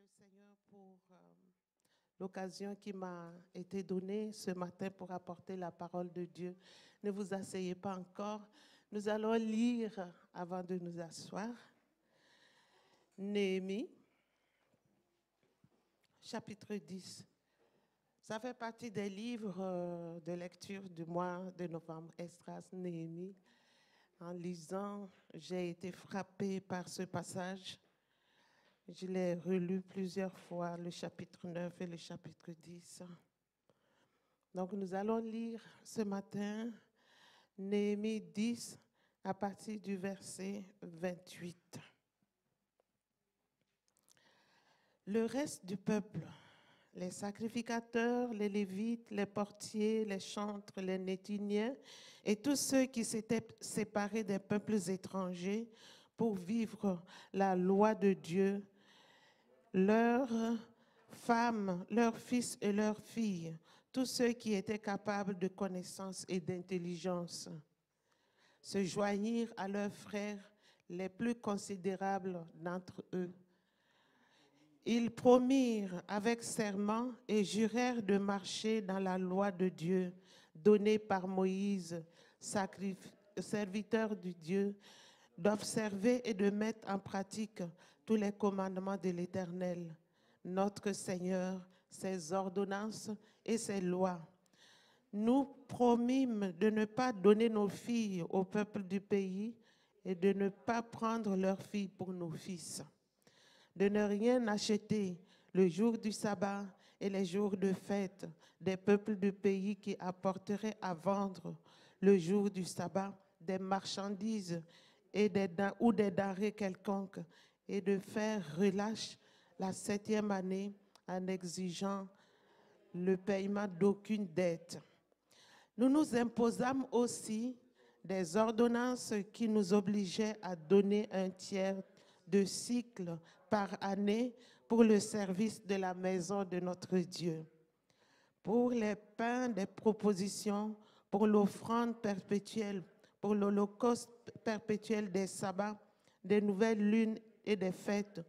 le Seigneur pour l'occasion qui m'a été donnée ce matin pour apporter la parole de Dieu. Ne vous asseyez pas encore. Nous allons lire avant de nous asseoir. Néhémie, chapitre 10. Ça fait partie des livres de lecture du mois de novembre, Esdras, Néhémie. En lisant, j'ai été frappée par ce passage. Je l'ai relu plusieurs fois, le chapitre 9 et le chapitre 10. Donc nous allons lire ce matin Néhémie 10 à partir du verset 28. Le reste du peuple, les sacrificateurs, les lévites, les portiers, les chantres, les néthiniens et tous ceux qui s'étaient séparés des peuples étrangers pour vivre la loi de Dieu, leurs femmes, leurs fils et leurs filles, tous ceux qui étaient capables de connaissance et d'intelligence, se joignirent à leurs frères les plus considérables d'entre eux. Ils promirent avec serment et jurèrent de marcher dans la loi de Dieu donnée par Moïse, serviteur du Dieu, d'observer et de mettre en pratique tous les commandements de l'Éternel, notre Seigneur, ses ordonnances et ses lois. Nous promîmes de ne pas donner nos filles au peuple du pays et de ne pas prendre leurs filles pour nos fils, de ne rien acheter le jour du sabbat et les jours de fête des peuples du pays qui apporteraient à vendre le jour du sabbat des marchandises ou des denrées quelconques, et de faire relâche la 7e année en exigeant le paiement d'aucune dette. Nous nous imposâmes aussi des ordonnances qui nous obligeaient à donner un tiers de cycle par année pour le service de la maison de notre Dieu, pour les pains des propositions, pour l'offrande perpétuelle, pour l'holocauste perpétuel des sabbats, des nouvelles lunes et des fêtes,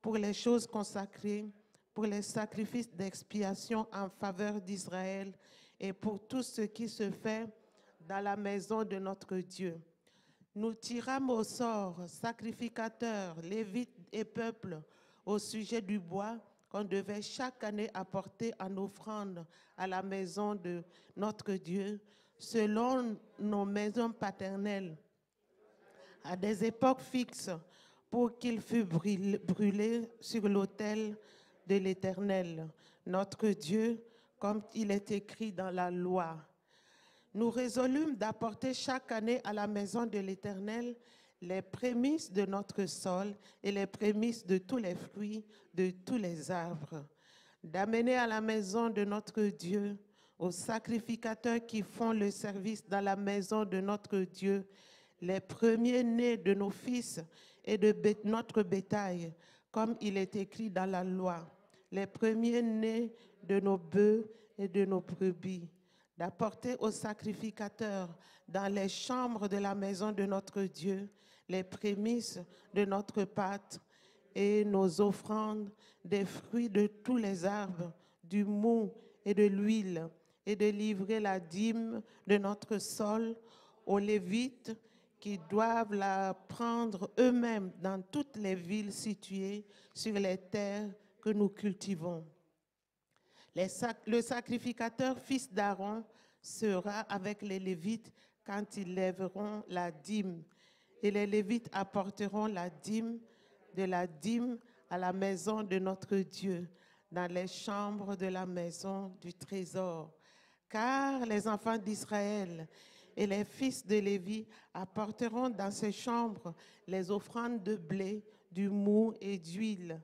pour les choses consacrées, pour les sacrifices d'expiation en faveur d'Israël et pour tout ce qui se fait dans la maison de notre Dieu. Nous tirâmes au sort sacrificateurs, lévites et peuples au sujet du bois qu'on devait chaque année apporter en offrande à la maison de notre Dieu, selon nos maisons paternelles, à des époques fixes, pour qu'il fût brûlé sur l'autel de l'Éternel, notre Dieu, comme il est écrit dans la loi. Nous résolûmes d'apporter chaque année à la maison de l'Éternel les prémices de notre sol et les prémices de tous les fruits de tous les arbres, d'amener à la maison de notre Dieu, aux sacrificateurs qui font le service dans la maison de notre Dieu, les premiers-nés de nos fils et de notre bétail, comme il est écrit dans la loi, les premiers-nés de nos bœufs et de nos brebis, d'apporter aux sacrificateurs dans les chambres de la maison de notre Dieu les prémices de notre pâte et nos offrandes, des fruits de tous les arbres, du mou et de l'huile, et de livrer la dîme de notre sol aux Lévites qui doivent la prendre eux-mêmes dans toutes les villes situées sur les terres que nous cultivons. Le sacrificateur, fils d'Aaron, sera avec les Lévites quand ils lèveront la dîme. Et les Lévites apporteront la dîme à la maison de notre Dieu, dans les chambres de la maison du trésor. Car les enfants d'Israël et les fils de Lévi apporteront dans ces chambres les offrandes de blé, du mou et d'huile.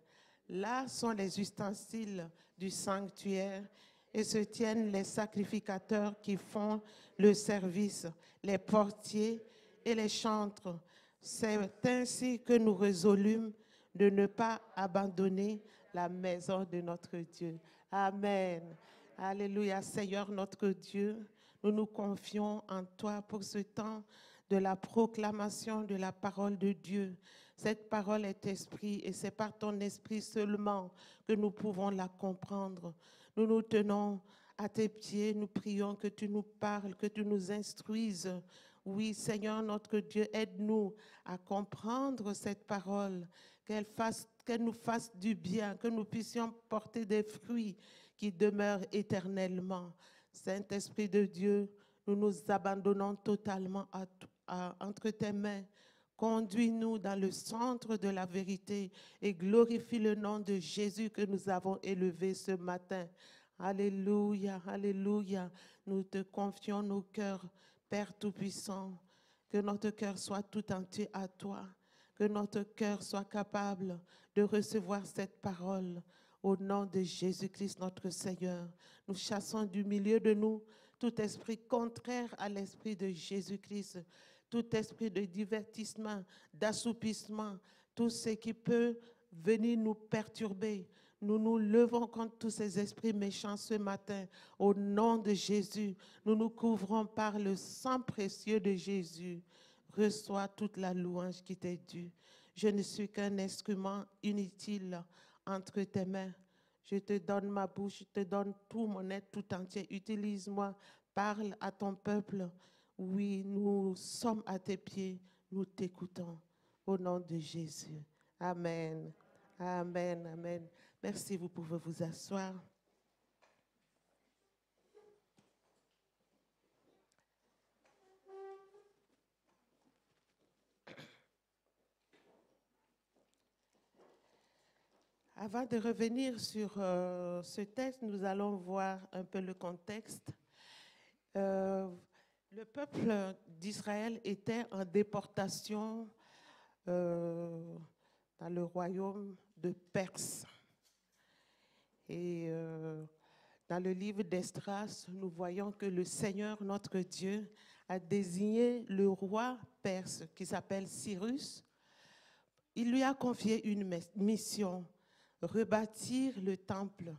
Là sont les ustensiles du sanctuaire et se tiennent les sacrificateurs qui font le service, les portiers et les chantres. C'est ainsi que nous résolûmes de ne pas abandonner la maison de notre Dieu. Amen. Alléluia. Seigneur notre Dieu, nous nous confions en toi pour ce temps de la proclamation de la parole de Dieu. Cette parole est esprit et c'est par ton esprit seulement que nous pouvons la comprendre. Nous nous tenons à tes pieds, nous prions que tu nous parles, que tu nous instruises. Oui, Seigneur notre Dieu, aide-nous à comprendre cette parole, qu'elle nous fasse du bien, que nous puissions porter des fruits qui demeurent éternellement. Saint-Esprit de Dieu, nous nous abandonnons totalement entre tes mains. Conduis-nous dans le centre de la vérité et glorifie le nom de Jésus que nous avons élevé ce matin. Alléluia, alléluia. Nous te confions nos cœurs, Père Tout-Puissant. Que notre cœur soit tout entier à toi. Que notre cœur soit capable de recevoir cette parole. Au nom de Jésus-Christ, notre Seigneur, nous chassons du milieu de nous tout esprit contraire à l'esprit de Jésus-Christ, tout esprit de divertissement, d'assoupissement, tout ce qui peut venir nous perturber. Nous nous levons contre tous ces esprits méchants ce matin. Au nom de Jésus, nous nous couvrons par le sang précieux de Jésus. Reçois toute la louange qui t'est due. Je ne suis qu'un instrument inutile entre tes mains. Je te donne ma bouche, je te donne tout mon être tout entier. Utilise-moi, parle à ton peuple. Oui, nous sommes à tes pieds, nous t'écoutons. Au nom de Jésus. Amen. Amen, amen. Merci, vous pouvez vous asseoir. Avant de revenir sur ce texte, nous allons voir un peu le contexte. Le peuple d'Israël était en déportation dans le royaume de Perse. Et dans le livre d'Esdras, nous voyons que le Seigneur, notre Dieu, a désigné le roi perse qui s'appelle Cyrus. Il lui a confié une mission, rebâtir le temple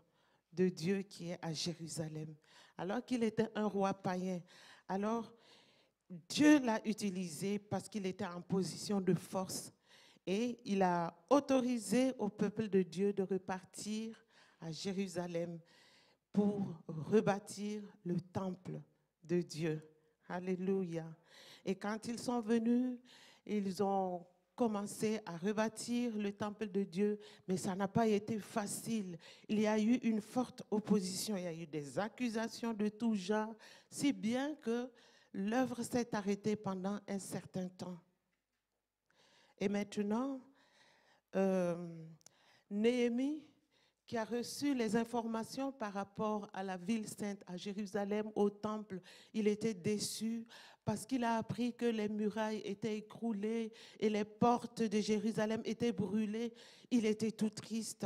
de Dieu qui est à Jérusalem. Alors qu'il était un roi païen, alors Dieu l'a utilisé parce qu'il était en position de force et il a autorisé au peuple de Dieu de repartir à Jérusalem pour rebâtir le temple de Dieu. Alléluia. Et quand ils sont venus, ils ont commencé à rebâtir le temple de Dieu, mais ça n'a pas été facile. Il y a eu une forte opposition, il y a eu des accusations de tout genre, si bien que l'œuvre s'est arrêtée pendant un certain temps. Et maintenant, Néhémie, qui a reçu les informations par rapport à la ville sainte, à Jérusalem, au temple, il était déçu parce qu'il a appris que les murailles étaient écroulées et les portes de Jérusalem étaient brûlées. Il était tout triste.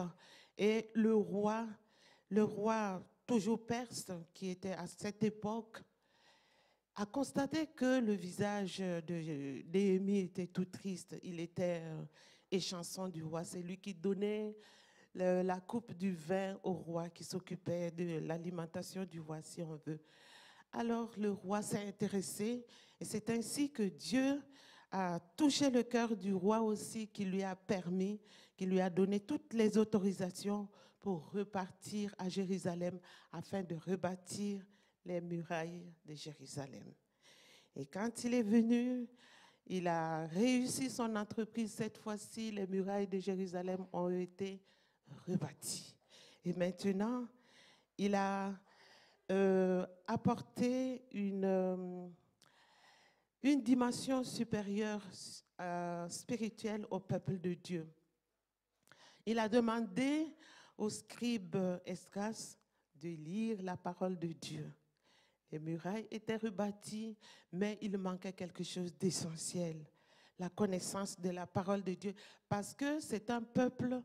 Et le roi toujours perse, qui était à cette époque, a constaté que le visage de Néhémie était tout triste. Il était échanson du roi. C'est lui qui donnait la coupe du vin au roi, qui s'occupait de l'alimentation du roi, si on veut. Alors le roi s'est intéressé et c'est ainsi que Dieu a touché le cœur du roi aussi, qui lui a permis, qui lui a donné toutes les autorisations pour repartir à Jérusalem afin de rebâtir les murailles de Jérusalem. Et quand il est venu, il a réussi son entreprise. Cette fois-ci, les murailles de Jérusalem ont été rebâties. Et maintenant, il a apporté une dimension supérieure spirituelle au peuple de Dieu. Il a demandé au scribe Esdras de lire la parole de Dieu. Les murailles étaient rebâties, mais il manquait quelque chose d'essentiel, la connaissance de la parole de Dieu, parce que c'est un peuple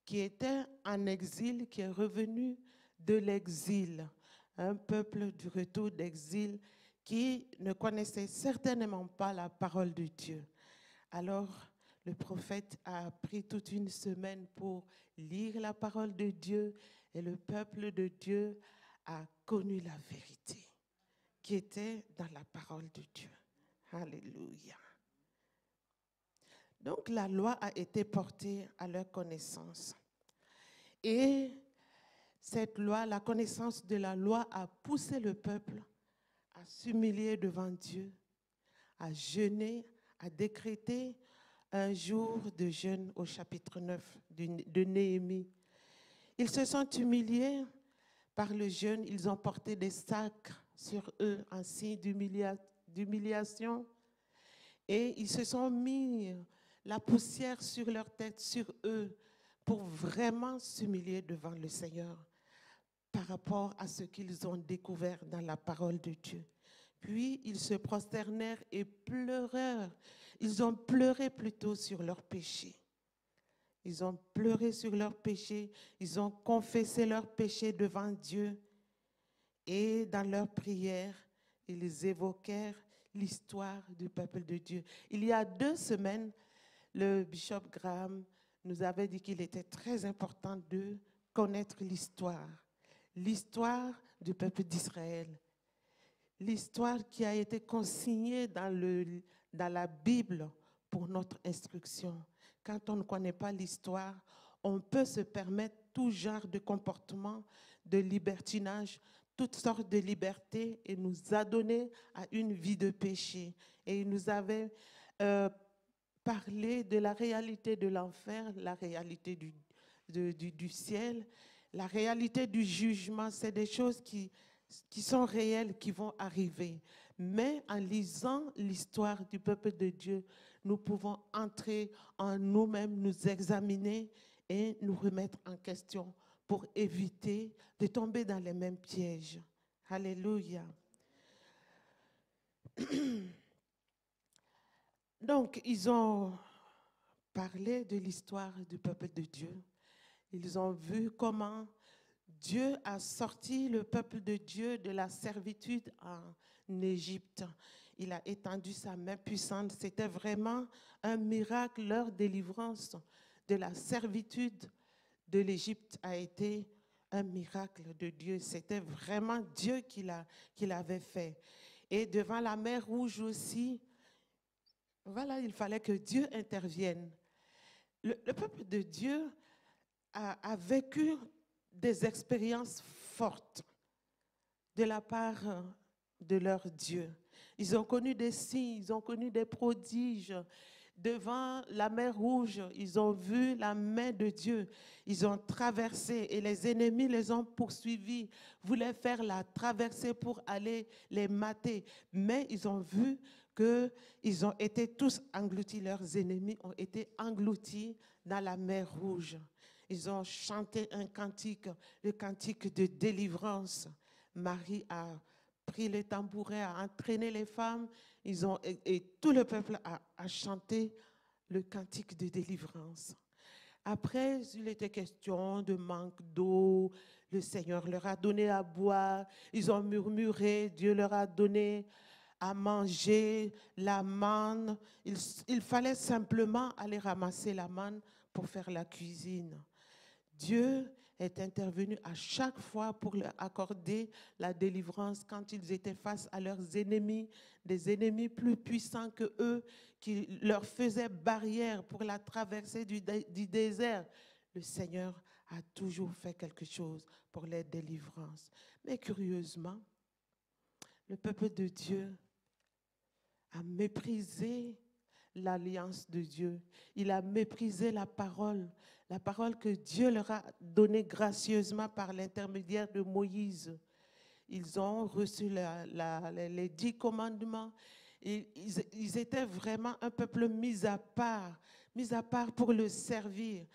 qui était en exil, qui est revenu de l'exil, un peuple du retour d'exil qui ne connaissait certainement pas la parole de Dieu. Alors, le prophète a pris toute une semaine pour lire la parole de Dieu et le peuple de Dieu a connu la vérité qui était dans la parole de Dieu. Alléluia. Donc la loi a été portée à leur connaissance. Et cette loi, la connaissance de la loi a poussé le peuple à s'humilier devant Dieu, à jeûner, à décréter un jour de jeûne au chapitre 9 de Néhémie. Ils se sont humiliés par le jeûne, ils ont porté des sacs sur eux en signe d'humiliation et ils se sont mis la poussière sur leur tête, sur eux, pour vraiment s'humilier devant le Seigneur par rapport à ce qu'ils ont découvert dans la parole de Dieu. Puis ils se prosternèrent et pleurèrent. Ils ont pleuré plutôt sur leurs péchés. Ils ont pleuré sur leurs péchés. Ils ont confessé leurs péchés devant Dieu. Et dans leurs prières, ils évoquèrent l'histoire du peuple de Dieu. Il y a 2 semaines, le bishop Graham nous avait dit qu'il était très important de connaître l'histoire du peuple d'Israël, l'histoire qui a été consignée dans la Bible pour notre instruction. Quand on ne connaît pas l'histoire, on peut se permettre tout genre de comportement, de libertinage, toutes sortes de libertés et nous adonner à une vie de péché. Et il nous avait parlé de la réalité de l'enfer, la réalité du ciel, la réalité du jugement. C'est des choses qui sont réelles, qui vont arriver. Mais en lisant l'histoire du peuple de Dieu, nous pouvons entrer en nous-mêmes, nous examiner et nous remettre en question pour éviter de tomber dans les mêmes pièges. Alléluia. Donc, ils ont parlé de l'histoire du peuple de Dieu. Ils ont vu comment Dieu a sorti le peuple de Dieu de la servitude en Égypte. Il a étendu sa main puissante. C'était vraiment un miracle. Leur délivrance de la servitude de l'Égypte a été un miracle de Dieu. C'était vraiment Dieu qui l'avait fait. Et devant la mer Rouge aussi, voilà, il fallait que Dieu intervienne. Le peuple de Dieu a vécu des expériences fortes de la part de leur Dieu. Ils ont connu des signes, ils ont connu des prodiges. Devant la mer Rouge, ils ont vu la main de Dieu. Ils ont traversé et les ennemis les ont poursuivis, voulaient faire la traversée pour aller les mater. Mais ils ont vu qu'ils ont été tous engloutis, leurs ennemis ont été engloutis dans la mer Rouge. Ils ont chanté un cantique, le cantique de délivrance. Marie a pris les tambourins, a entraîné les femmes, et tout le peuple a chanté le cantique de délivrance. Après, il était question de manque d'eau, le Seigneur leur a donné à boire, ils ont murmuré, Dieu leur a donné à manger la manne. Il fallait simplement aller ramasser la manne pour faire la cuisine. Dieu est intervenu à chaque fois pour leur accorder la délivrance quand ils étaient face à leurs ennemis, des ennemis plus puissants que eux, qui leur faisaient barrière pour la traversée du désert. Le Seigneur a toujours fait quelque chose pour les délivrances. Mais curieusement, le peuple de Dieu a méprisé l'alliance de Dieu. Il a méprisé la parole que Dieu leur a donnée gracieusement par l'intermédiaire de Moïse. Ils ont reçu les 10 commandements. Ils étaient vraiment un peuple mis à part pour le servir.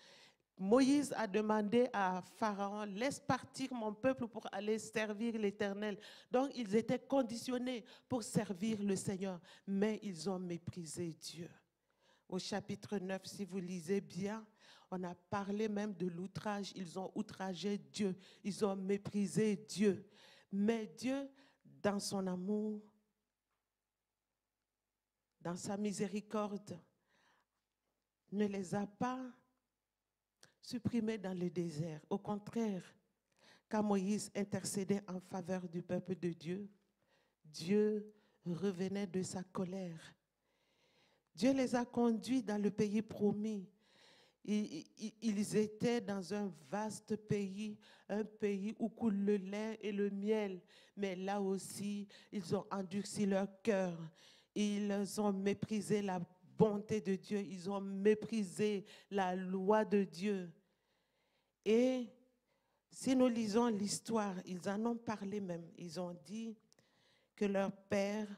Moïse a demandé à Pharaon, laisse partir mon peuple pour aller servir l'Éternel. Donc, ils étaient conditionnés pour servir le Seigneur, mais ils ont méprisé Dieu. Au chapitre 9, si vous lisez bien, on a parlé même de l'outrage. Ils ont outragé Dieu, ils ont méprisé Dieu. Mais Dieu, dans son amour, dans sa miséricorde, ne les a pas supprimés dans le désert. Au contraire, quand Moïse intercédait en faveur du peuple de Dieu, Dieu revenaient de sa colère. Dieu les a conduits dans le pays promis. Ils étaient dans un vaste pays, un pays où coule le lait et le miel. Mais là aussi, ils ont endurci leur cœur. Ils ont méprisé la bonté de Dieu. Ils ont méprisé la loi de Dieu. Et si nous lisons l'histoire, ils en ont parlé même. Ils ont dit que leurs pères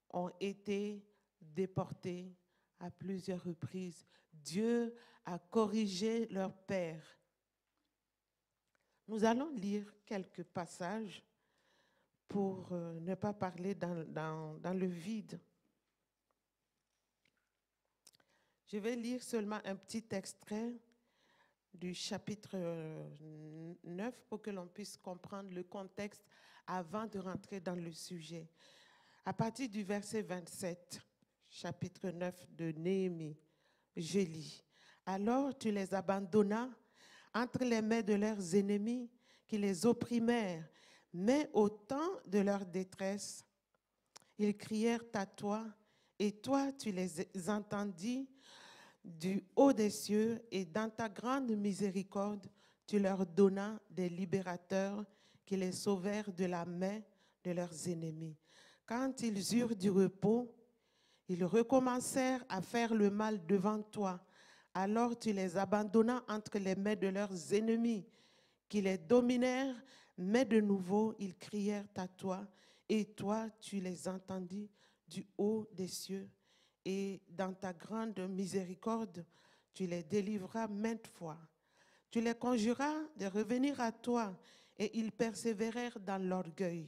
ont été déportés à plusieurs reprises. Dieu a corrigé leurs pères. Nous allons lire quelques passages pour ne pas parler dans le vide. Je vais lire seulement un petit extrait du chapitre 9 pour que l'on puisse comprendre le contexte avant de rentrer dans le sujet. À partir du verset 27, chapitre 9 de Néhémie, je lis. Alors tu les abandonnas entre les mains de leurs ennemis qui les opprimèrent, mais au temps de leur détresse, ils crièrent à toi, et toi tu les entendis du haut des cieux, et dans ta grande miséricorde, tu leur donnas des libérateurs qui les sauvèrent de la main de leurs ennemis. Quand ils eurent du repos, ils recommencèrent à faire le mal devant toi. Alors tu les abandonnas entre les mains de leurs ennemis, qui les dominèrent, mais de nouveau ils crièrent à toi, et toi tu les entendis du haut des cieux. Et dans ta grande miséricorde, tu les délivras maintes fois. Tu les conjuras de revenir à toi, et ils persévérèrent dans l'orgueil.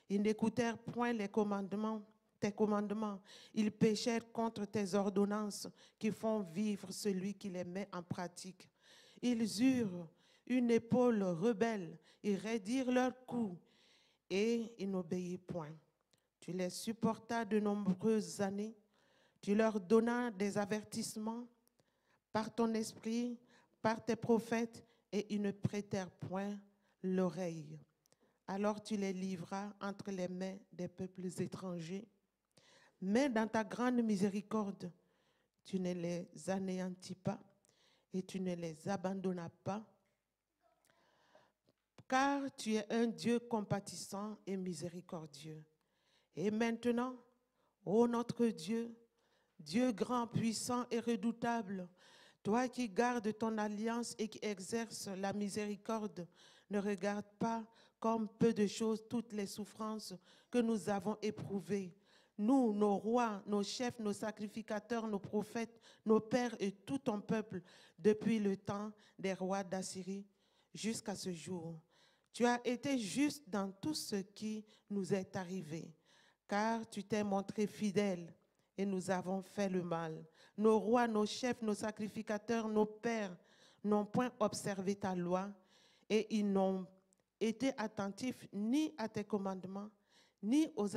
Ils n'écoutèrent point tes commandements. Ils péchèrent contre tes ordonnances qui font vivre celui qui les met en pratique. Ils eurent une épaule rebelle, ils raidirent leur cou et ils n'obéirent point. Tu les supportas de nombreuses années. Tu leur donnas des avertissements par ton esprit, par tes prophètes, et ils ne prêtèrent point l'oreille. Alors tu les livras entre les mains des peuples étrangers. Mais dans ta grande miséricorde, tu ne les anéantis pas et tu ne les abandonnas pas, car tu es un Dieu compatissant et miséricordieux. Et maintenant, ô notre Dieu, Dieu grand, puissant et redoutable, toi qui gardes ton alliance et qui exerces la miséricorde, ne regarde pas comme peu de choses toutes les souffrances que nous avons éprouvées. Nous, nos rois, nos chefs, nos sacrificateurs, nos prophètes, nos pères et tout ton peuple, depuis le temps des rois d'Assyrie jusqu'à ce jour. Tu as été juste dans tout ce qui nous est arrivé, car tu t'es montré fidèle et nous avons fait le mal. Nos rois, nos chefs, nos sacrificateurs, nos pères n'ont point observé ta loi et ils n'ont été attentifs ni à tes commandements, ni aux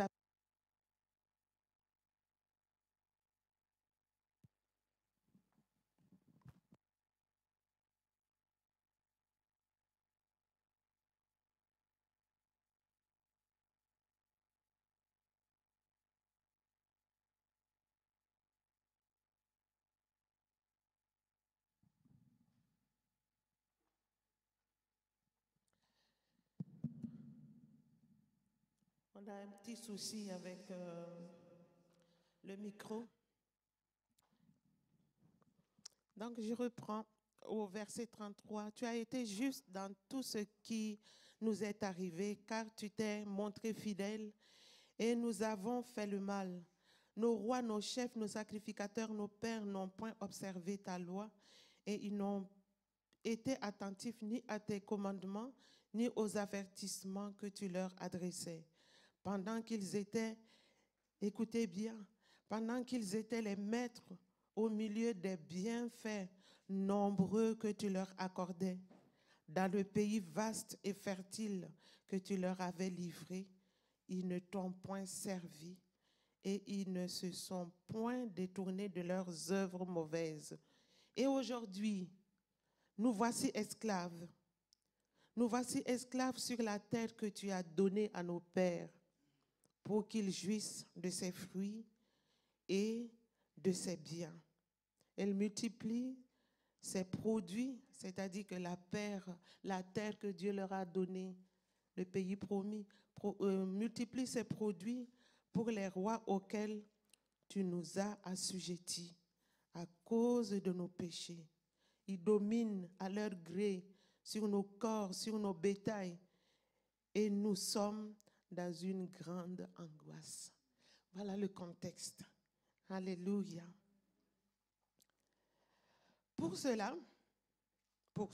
On a un petit souci avec le micro. Donc, je reprends au verset 33. Tu as été juste dans tout ce qui nous est arrivé, car tu t'es montré fidèle et nous avons fait le mal. Nos rois, nos chefs, nos sacrificateurs, nos pères n'ont point observé ta loi et ils n'ont été attentifs ni à tes commandements, ni aux avertissements que tu leur adressais. Pendant qu'ils étaient, écoutez bien, pendant qu'ils étaient les maîtres au milieu des bienfaits nombreux que tu leur accordais, dans le pays vaste et fertile que tu leur avais livré, ils ne t'ont point servi et ils ne se sont point détournés de leurs œuvres mauvaises. Et aujourd'hui, nous voici esclaves. Nous voici esclaves sur la terre que tu as donnée à nos pères pour qu'ils jouissent de ses fruits et de ses biens. Elle multiplie ses produits, c'est-à-dire que la terre que Dieu leur a donnée, le pays promis, multiplie ses produits pour les rois auxquels tu nous as assujettis à cause de nos péchés. Ils dominent à leur gré sur nos corps, sur nos bétails, et nous sommes dans une grande angoisse. Voilà le contexte. Alléluia. Pour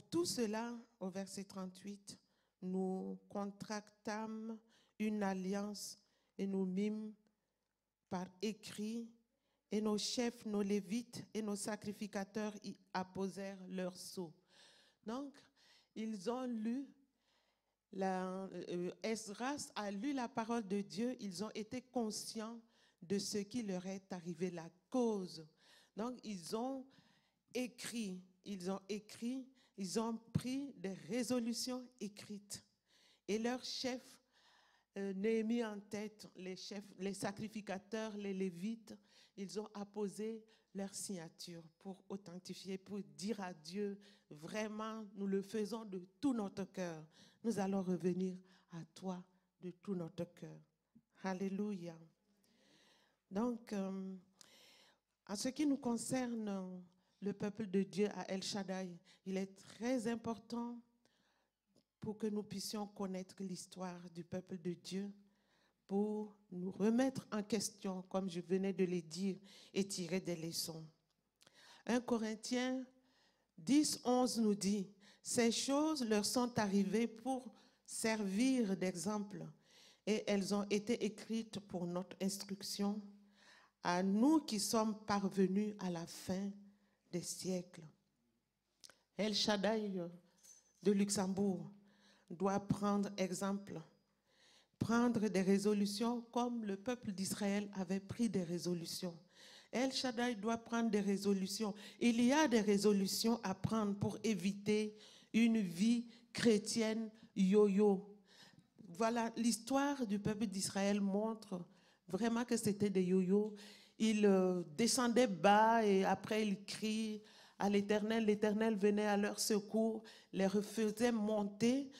tout cela, au verset 38, nous contractâmes une alliance et nous mîmes par écrit, et nos chefs, nos lévites et nos sacrificateurs y apposèrent leur sceau. Donc, ils ont lu, Esdras a lu la parole de Dieu, ils ont été conscients de ce qui leur est arrivé, la cause. Donc, ils ont écrit, ils ont pris des résolutions écrites. Et leurs chefs, Néhémie en tête, les chefs, les sacrificateurs, les lévites, ils ont apposé leur signature pour authentifier, pour dire à Dieu, vraiment, nous le faisons de tout notre cœur. Nous allons revenir à toi de tout notre cœur. Alléluia. Donc, en ce qui nous concerne, le peuple de Dieu à El Shaddai, il est très important pour que nous puissions connaître l'histoire du peuple de Dieu, pour nous remettre en question, comme je venais de le dire, et tirer des leçons. 1 Corinthiens 10, 11 nous dit, « Ces choses leur sont arrivées pour servir d'exemple, et elles ont été écrites pour notre instruction, à nous qui sommes parvenus à la fin des siècles. » El Shaddai de Luxembourg doit prendre exemple, prendre des résolutions comme le peuple d'Israël avait pris des résolutions. El Shaddai doit prendre des résolutions. Il y a des résolutions à prendre pour éviter une vie chrétienne yo-yo. Voilà, l'histoire du peuple d'Israël montre vraiment que c'était des yo-yo. Ils descendaient bas et après ils crient à l'Éternel. L'Éternel venait à leur secours, les faisait monter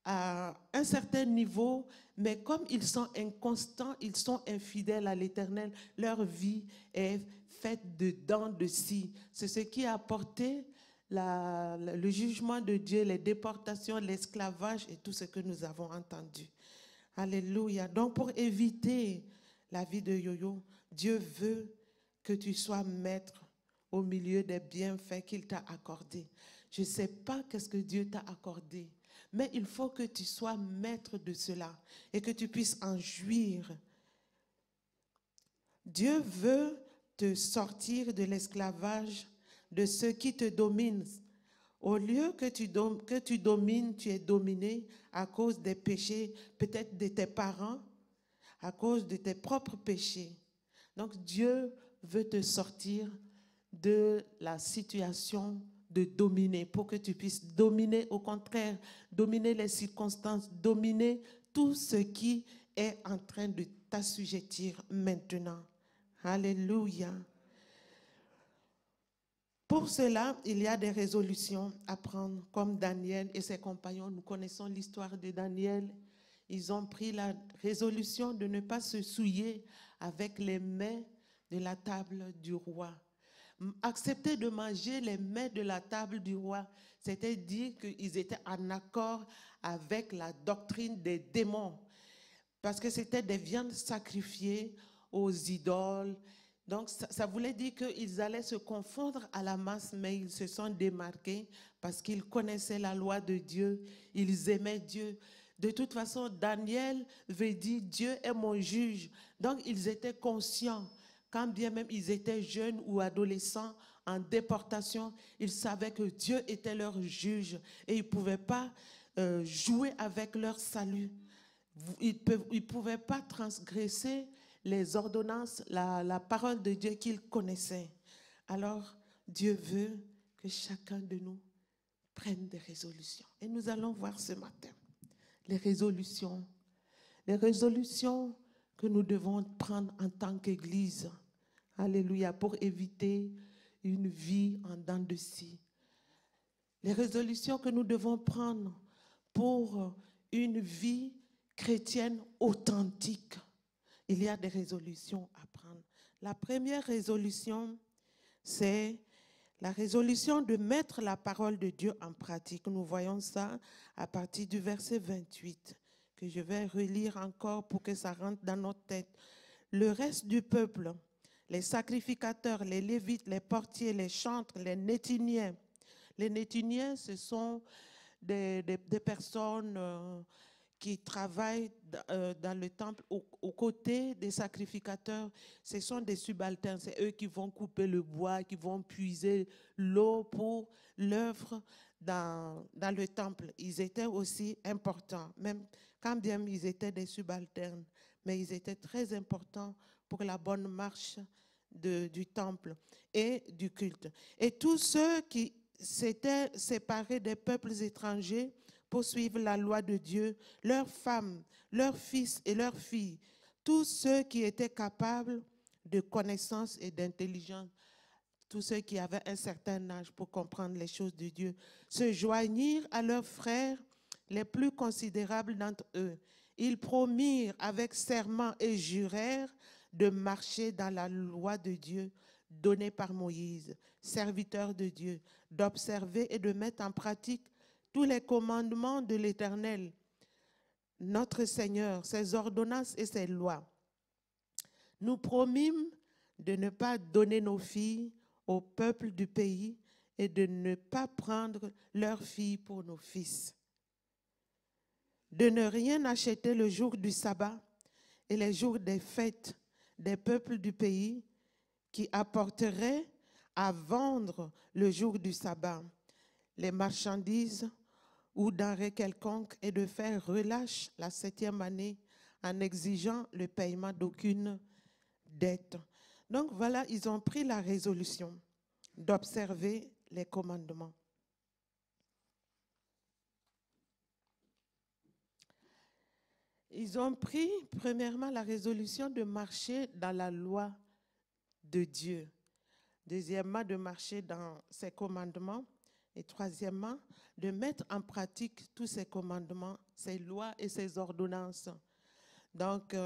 à un certain niveau, mais comme ils sont inconstants, ils sont infidèles à l'Éternel, leur vie est faite de dents de scie. C'est ce qui a apporté le jugement de Dieu, les déportations, l'esclavage et tout ce que nous avons entendu. Alléluia. Donc pour éviter la vie de yo-yo, Dieu veut que tu sois maître au milieu des bienfaits qu'il t'a accordés. Je ne sais pas qu'est-ce que Dieu t'a accordé, mais il faut que tu sois maître de cela et que tu puisses en jouir. Dieu veut te sortir de l'esclavage de ceux qui te dominent. Au lieu que tu domines, tu es dominé à cause des péchés, peut-être de tes parents, à cause de tes propres péchés. Donc Dieu veut te sortir de la situation de dominer pour que tu puisses dominer, au contraire, dominer les circonstances, dominer tout ce qui est en train de t'assujettir maintenant. Alléluia. Pour cela, il y a des résolutions à prendre, comme Daniel et ses compagnons. Nous connaissons l'histoire de Daniel. Ils ont pris la résolution de ne pas se souiller avec les mets de la table du roi. Accepter de manger les mets de la table du roi, c'était dire qu'ils étaient en accord avec la doctrine des démons, parce que c'était des viandes sacrifiées aux idoles. Donc ça voulait dire qu'ils allaient se confondre à la masse, mais ils se sont démarqués parce qu'ils connaissaient la loi de Dieu, ils aimaient Dieu. De toute façon, Daniel veut dire Dieu est mon juge. Donc ils étaient conscients. Quand bien même ils étaient jeunes ou adolescents en déportation, ils savaient que Dieu était leur juge et ils ne pouvaient pas jouer avec leur salut. Ils ne pouvaient pas transgresser les ordonnances, la parole de Dieu qu'ils connaissaient. Alors, Dieu veut que chacun de nous prenne des résolutions. Et nous allons voir ce matin les résolutions que nous devons prendre en tant qu'Église. Alléluia, pour éviter une vie en dents de scie. Les résolutions que nous devons prendre pour une vie chrétienne authentique. Il y a des résolutions à prendre. La première résolution, c'est la résolution de mettre la parole de Dieu en pratique. Nous voyons ça à partir du verset 28, que je vais relire encore pour que ça rentre dans notre tête. Le reste du peuple, les sacrificateurs, les lévites, les portiers, les chantres, les néthiniens. Les néthiniens, ce sont des personnes qui travaillent dans le temple aux côtés des sacrificateurs. Ce sont des subalternes, c'est eux qui vont couper le bois, qui vont puiser l'eau pour l'œuvre dans le temple. Ils étaient aussi importants, même quand bien ils étaient des subalternes, mais ils étaient très importants pour la bonne marche du temple et du culte. Et tous ceux qui s'étaient séparés des peuples étrangers pour suivre la loi de Dieu, leurs femmes, leurs fils et leurs filles, tous ceux qui étaient capables de connaissance et d'intelligence, tous ceux qui avaient un certain âge pour comprendre les choses de Dieu, se joignirent à leurs frères les plus considérables d'entre eux. Ils promirent avec serment et jurèrent de marcher dans la loi de Dieu donnée par Moïse, serviteur de Dieu, d'observer et de mettre en pratique tous les commandements de l'Éternel, notre Seigneur, ses ordonnances et ses lois. Nous promîmes de ne pas donner nos filles au peuple du pays et de ne pas prendre leurs filles pour nos fils, de ne rien acheter le jour du sabbat et les jours des fêtes des peuples du pays qui apporteraient à vendre le jour du sabbat les marchandises ou denrées quelconques et de faire relâche la 7e année en exigeant le paiement d'aucune dette. Donc voilà, ils ont pris la résolution d'observer les commandements. Ils ont pris premièrement la résolution de marcher dans la loi de Dieu. Deuxièmement, de marcher dans ses commandements. Et troisièmement, de mettre en pratique tous ces commandements, ces lois et ces ordonnances. Donc,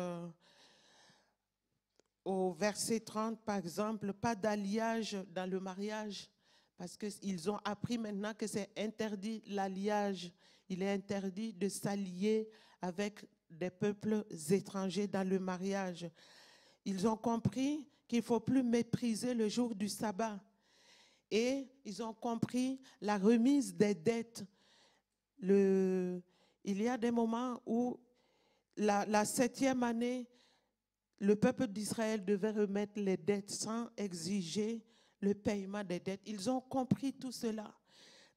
au verset 30, par exemple, pas d'alliage dans le mariage, parce qu'ils ont appris maintenant que c'est interdit l'alliage. Il est interdit de s'allier avec des peuples étrangers dans le mariage. Ils ont compris qu'il ne faut plus mépriser le jour du sabbat. Et ils ont compris la remise des dettes. Il y a des moments où la 7e année, le peuple d'Israël devait remettre les dettes sans exiger le paiement des dettes. Ils ont compris tout cela.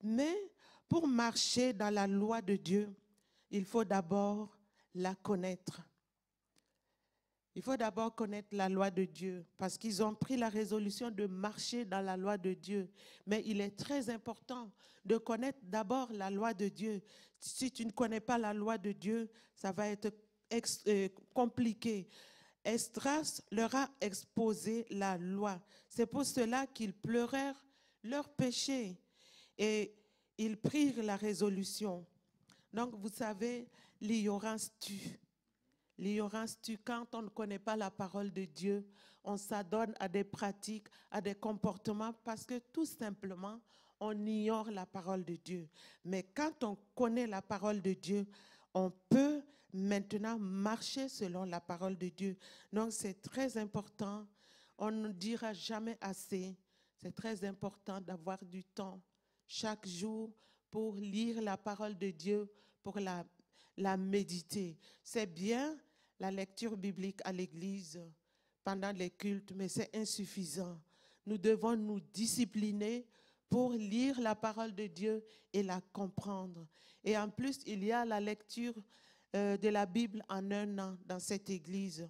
Mais pour marcher dans la loi de Dieu, il faut d'abord la connaître. Il faut d'abord connaître la loi de Dieu parce qu'ils ont pris la résolution de marcher dans la loi de Dieu. Mais il est très important de connaître d'abord la loi de Dieu. Si tu ne connais pas la loi de Dieu, ça va être compliqué. Esdras leur a exposé la loi. C'est pour cela qu'ils pleurèrent leurs péchés et ils prirent la résolution. Donc, vous savez, l'ignorance tue. L'ignorance tue. Quand on ne connaît pas la parole de Dieu, on s'adonne à des pratiques, à des comportements parce que tout simplement, on ignore la parole de Dieu. Mais quand on connaît la parole de Dieu, on peut maintenant marcher selon la parole de Dieu. Donc c'est très important, on ne dira jamais assez, c'est très important d'avoir du temps chaque jour pour lire la parole de Dieu, pour la méditer. C'est bien la lecture biblique à l'église pendant les cultes, mais c'est insuffisant. Nous devons nous discipliner pour lire la parole de Dieu et la comprendre. Et en plus, il y a la lecture de la Bible en un an dans cette église.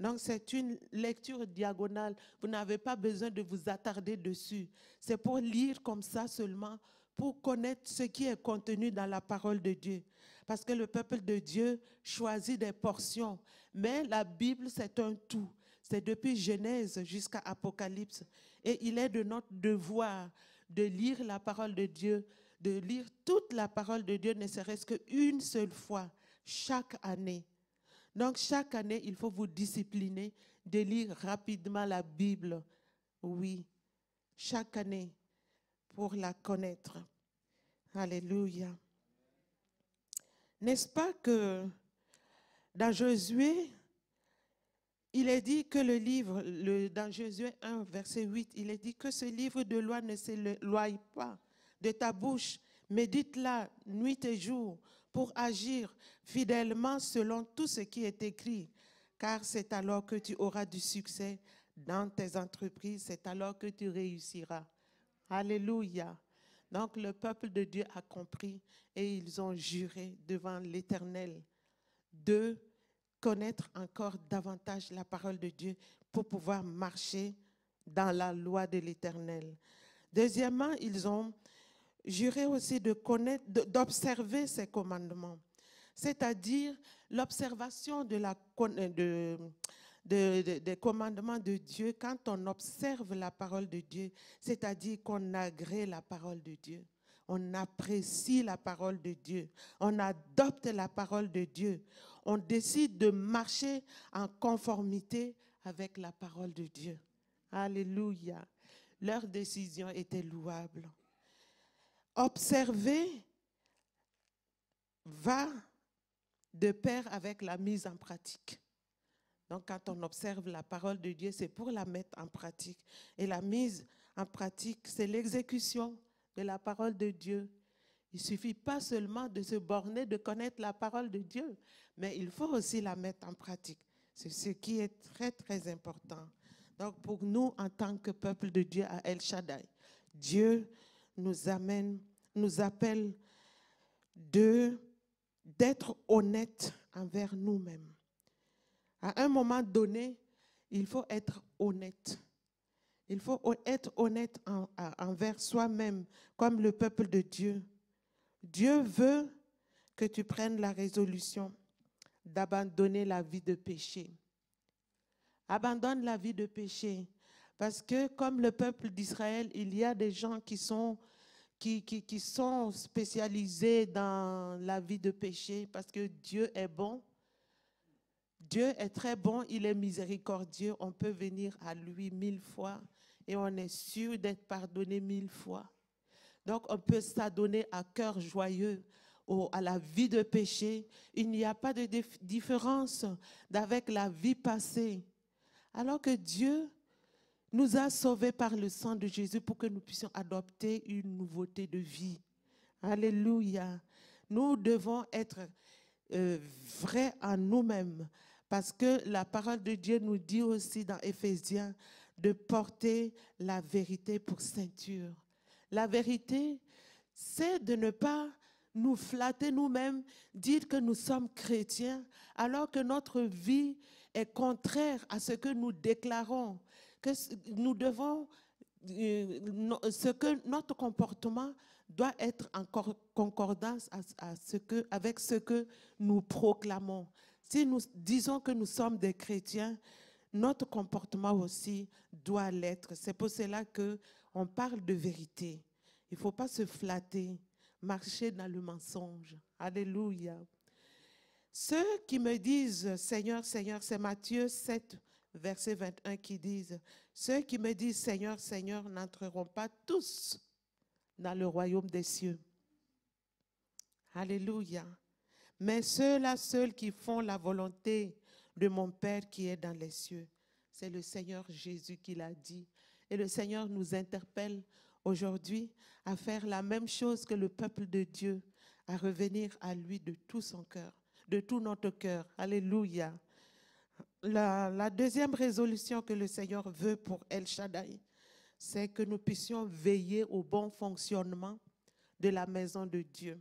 Donc, c'est une lecture diagonale. Vous n'avez pas besoin de vous attarder dessus. C'est pour lire comme ça seulement, pour connaître ce qui est contenu dans la parole de Dieu. parce que le peuple de Dieu choisit des portions. Mais la Bible, c'est un tout. C'est depuis Genèse jusqu'à Apocalypse. Et il est de notre devoir de lire la parole de Dieu, de lire toute la parole de Dieu, ne serait-ce qu'une seule fois, chaque année. Donc, chaque année, il faut vous discipliner de lire rapidement la Bible. Oui, chaque année, pour la connaître. Alléluia. N'est-ce pas que dans Josué, il est dit que le livre, dans Josué 1, verset 8, il est dit que ce livre de loi ne s'éloigne pas de ta bouche. Médite-la nuit et jour pour agir fidèlement selon tout ce qui est écrit. Car c'est alors que tu auras du succès dans tes entreprises, c'est alors que tu réussiras. Alléluia. Donc le peuple de Dieu a compris et ils ont juré devant l'Éternel de connaître encore davantage la parole de Dieu pour pouvoir marcher dans la loi de l'Éternel. Deuxièmement, ils ont juré aussi de connaître, d'observer ses commandements, c'est-à-dire l'observation des commandements de Dieu. Quand on observe la parole de Dieu, c'est-à-dire qu'on agrée la parole de Dieu, on apprécie la parole de Dieu, on adopte la parole de Dieu, on décide de marcher en conformité avec la parole de Dieu. Alléluia. Leur décision était louable. Observer va de pair avec la mise en pratique. Donc, quand on observe la parole de Dieu, c'est pour la mettre en pratique. Et la mise en pratique, c'est l'exécution de la parole de Dieu. Il ne suffit pas seulement de se borner, de connaître la parole de Dieu, mais il faut aussi la mettre en pratique. C'est ce qui est très, très important. Donc, pour nous, en tant que peuple de Dieu à El Shaddai, Dieu nous appelle d'être honnêtes envers nous-mêmes. À un moment donné, il faut être honnête. Il faut être honnête envers soi-même, comme le peuple de Dieu. Dieu veut que tu prennes la résolution d'abandonner la vie de péché. Abandonne la vie de péché. Parce que comme le peuple d'Israël, il y a des gens qui sont spécialisés dans la vie de péché parce que Dieu est bon. Dieu est très bon, il est miséricordieux. On peut venir à lui 1000 fois et on est sûr d'être pardonné 1000 fois. Donc, on peut s'adonner à cœur joyeux à la vie de péché. Il n'y a pas de différence avec la vie passée. Alors que Dieu nous a sauvés par le sang de Jésus pour que nous puissions adopter une nouveauté de vie. Alléluia. Nous devons être vrais en nous-mêmes parce que la parole de Dieu nous dit aussi dans Éphésiens de porter la vérité pour ceinture. La vérité, c'est de ne pas nous flatter nous-mêmes, dire que nous sommes chrétiens, alors que notre vie est contraire à ce que nous déclarons, que nous devons, que notre comportement doit être en concordance avec ce que nous proclamons. Si nous disons que nous sommes des chrétiens, notre comportement aussi doit l'être. C'est pour cela qu'on parle de vérité. Il ne faut pas se flatter, marcher dans le mensonge. Alléluia. Ceux qui me disent « Seigneur, Seigneur », c'est Matthieu 7, verset 21 qui disent « Ceux qui me disent « Seigneur, Seigneur » n'entreront pas tous dans le royaume des cieux. » Alléluia. Mais ceux-là seuls qui font la volonté de mon Père qui est dans les cieux. C'est le Seigneur Jésus qui l'a dit. Et le Seigneur nous interpelle aujourd'hui à faire la même chose que le peuple de Dieu, à revenir à lui de tout son cœur, de tout notre cœur. Alléluia. La deuxième résolution que le Seigneur veut pour El Shaddai, c'est que nous puissions veiller au bon fonctionnement de la maison de Dieu.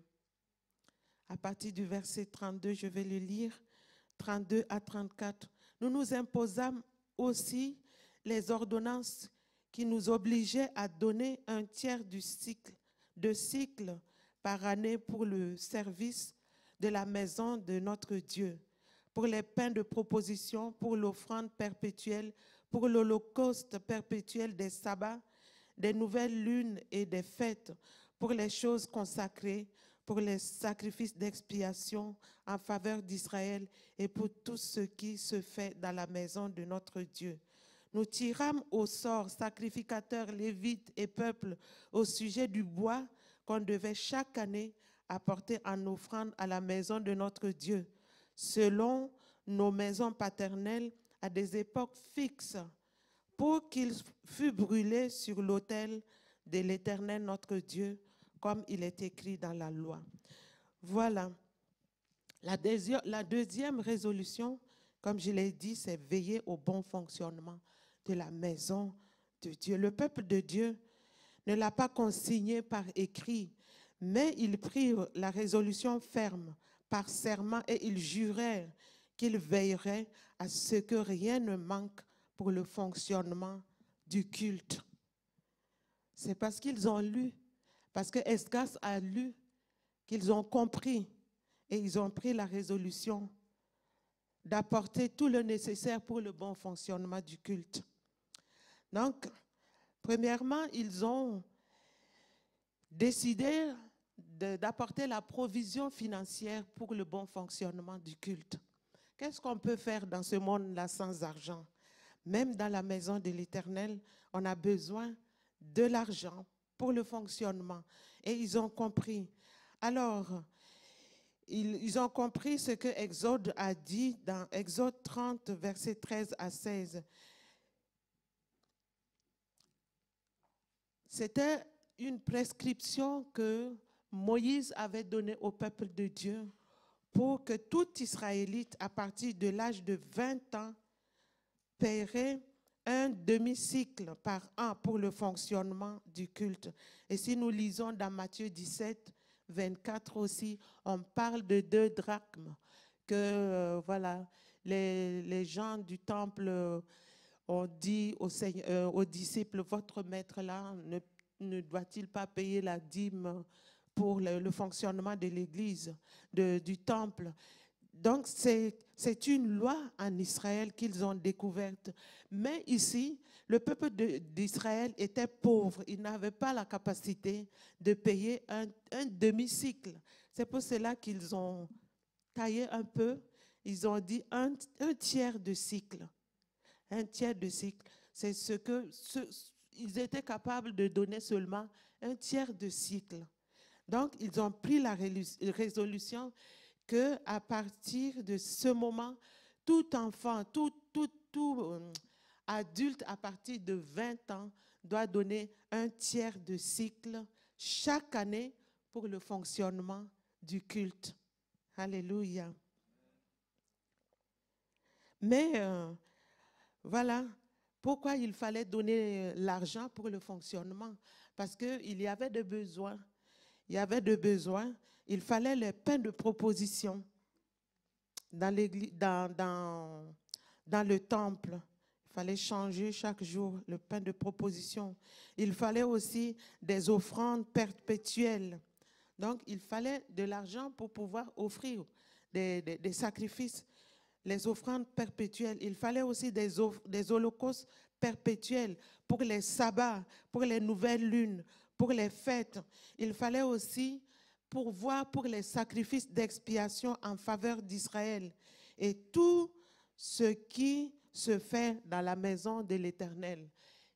À partir du verset 32, je vais le lire, 32 à 34. Nous nous imposâmes aussi les ordonnances qui nous obligeaient à donner un tiers du cycle par année pour le service de la maison de notre Dieu, pour les pains de proposition, pour l'offrande perpétuelle, pour l'holocauste perpétuel des sabbats, des nouvelles lunes et des fêtes, pour les choses consacrées, pour les sacrifices d'expiation en faveur d'Israël et pour tout ce qui se fait dans la maison de notre Dieu. Nous tirâmes au sort sacrificateurs, lévites et peuples au sujet du bois qu'on devait chaque année apporter en offrande à la maison de notre Dieu, selon nos maisons paternelles à des époques fixes, pour qu'il fût brûlé sur l'autel de l'Éternel notre Dieu, comme il est écrit dans la loi. Voilà. La deuxième résolution, comme je l'ai dit, c'est veiller au bon fonctionnement de la maison de Dieu. Le peuple de Dieu ne l'a pas consigné par écrit, mais ils prirent la résolution ferme par serment et ils jurèrent qu'ils veilleraient à ce que rien ne manque pour le fonctionnement du culte. C'est parce qu'ils ont lu, parce que Esdras a lu, qu'ils ont compris et ils ont pris la résolution d'apporter tout le nécessaire pour le bon fonctionnement du culte. Donc, premièrement, ils ont décidé d'apporter la provision financière pour le bon fonctionnement du culte. Qu'est-ce qu'on peut faire dans ce monde-là sans argent? Même dans la maison de l'Éternel, on a besoin de l'argent pour le fonctionnement. Et ils ont compris. Alors, ils ont compris ce que Exode a dit dans Exode 30, versets 13 à 16. C'était une prescription que Moïse avait donnée au peuple de Dieu pour que tout Israélite, à partir de l'âge de 20 ans, paierait un demi-cycle par an pour le fonctionnement du culte. Et si nous lisons dans Matthieu 17, 24 aussi, on parle de 2 drachmes, que voilà, les gens du temple ont dit aux disciples, votre maître là, ne doit-il pas payer la dîme pour le fonctionnement de l'église, du temple? Donc, c'est une loi en Israël qu'ils ont découverte. Mais ici, le peuple d'Israël était pauvre. Il n'avait pas la capacité de payer un demi-cycle. C'est pour cela qu'ils ont taillé un peu. Ils ont dit un tiers de cycle. Un tiers de cycle. C'est ce que ils étaient capables de donner seulement un tiers de cycle. Donc, ils ont pris la résolution qu'à partir de ce moment, tout enfant, tout adulte à partir de 20 ans doit donner un tiers de cycle chaque année pour le fonctionnement du culte. Alléluia. Mais voilà pourquoi il fallait donner l'argent pour le fonctionnement. Parce qu'il y avait des besoins. Il y avait des besoins. Il fallait les pains de proposition dans le temple. Il fallait changer chaque jour le pain de proposition. Il fallait aussi des offrandes perpétuelles. Donc, il fallait de l'argent pour pouvoir offrir des sacrifices, les offrandes perpétuelles. Il fallait aussi des holocaustes perpétuels pour les sabbats, pour les nouvelles lunes, pour les fêtes. Il fallait aussi pourvoir pour les sacrifices d'expiation en faveur d'Israël et tout ce qui se fait dans la maison de l'Éternel.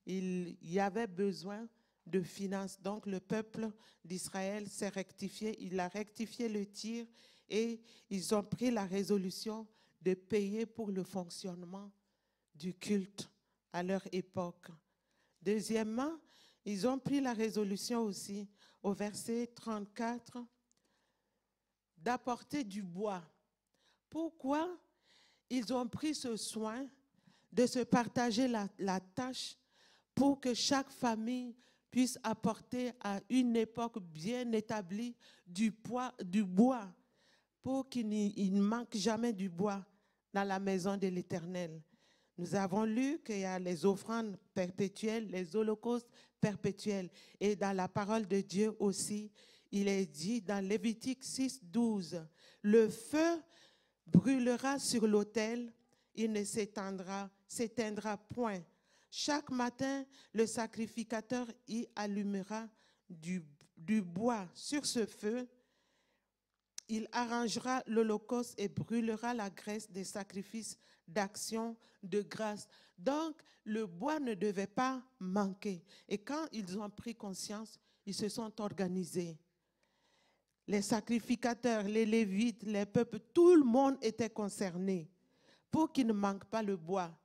Il y avait besoin de finances. Donc le peuple d'Israël s'est rectifié, il a rectifié le tir et ils ont pris la résolution de payer pour le fonctionnement du culte à leur époque. Deuxièmement, ils ont pris la résolution aussi au verset 34 d'apporter du bois. Pourquoi ils ont pris ce soin de se partager la tâche pour que chaque famille puisse apporter à une époque bien établie du bois pour qu'il ne manque jamais du bois dans la maison de l'Éternel. Nous avons lu qu'il y a les offrandes perpétuelles, les holocaustes perpétuels. Et dans la parole de Dieu aussi, il est dit dans Lévitique 6, 12, Le feu brûlera sur l'autel, il ne s'éteindra point. Chaque matin, le sacrificateur y allumera du bois sur ce feu. Il arrangera l'holocauste et brûlera la graisse des sacrifices d'action de grâce. Donc, le bois ne devait pas manquer. Et quand ils ont pris conscience, ils se sont organisés. Les sacrificateurs, les Lévites, les peuples, tout le monde était concerné pour qu'il ne manque pas le bois.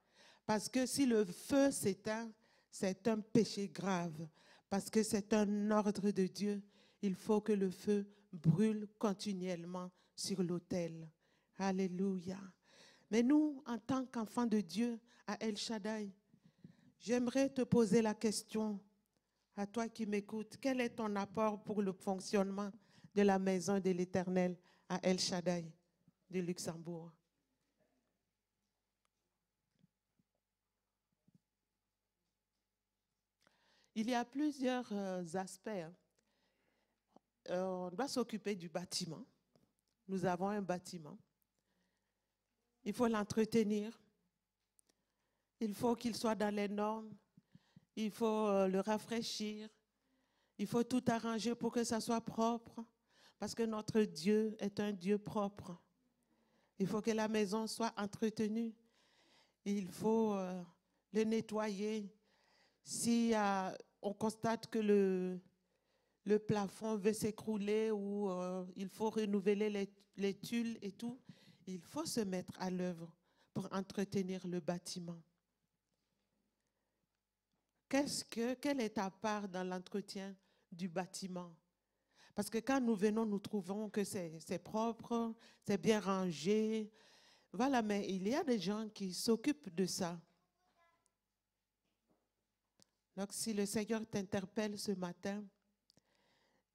Parce que si le feu s'éteint, c'est un péché grave. Parce que c'est un ordre de Dieu. Il faut que le feu brûle continuellement sur l'autel. Alléluia. Mais nous, en tant qu'enfants de Dieu, à El Shaddai, j'aimerais te poser la question, à toi qui m'écoutes, quel est ton apport pour le fonctionnement de la maison de l'Éternel à El Shaddai de Luxembourg? Il y a plusieurs aspects. On doit s'occuper du bâtiment. Nous avons un bâtiment. Il faut l'entretenir. Il faut qu'il soit dans les normes. Il faut le rafraîchir. Il faut tout arranger pour que ça soit propre. Parce que notre Dieu est un Dieu propre. Il faut que la maison soit entretenue. Il faut le nettoyer. Si on constate que le plafond veut s'écrouler ou il faut renouveler les tuiles et tout, il faut se mettre à l'œuvre pour entretenir le bâtiment. Quelle est ta part dans l'entretien du bâtiment? Parce que quand nous venons, nous trouvons que c'est propre, c'est bien rangé. Voilà, mais il y a des gens qui s'occupent de ça. Donc, si le Seigneur t'interpelle ce matin,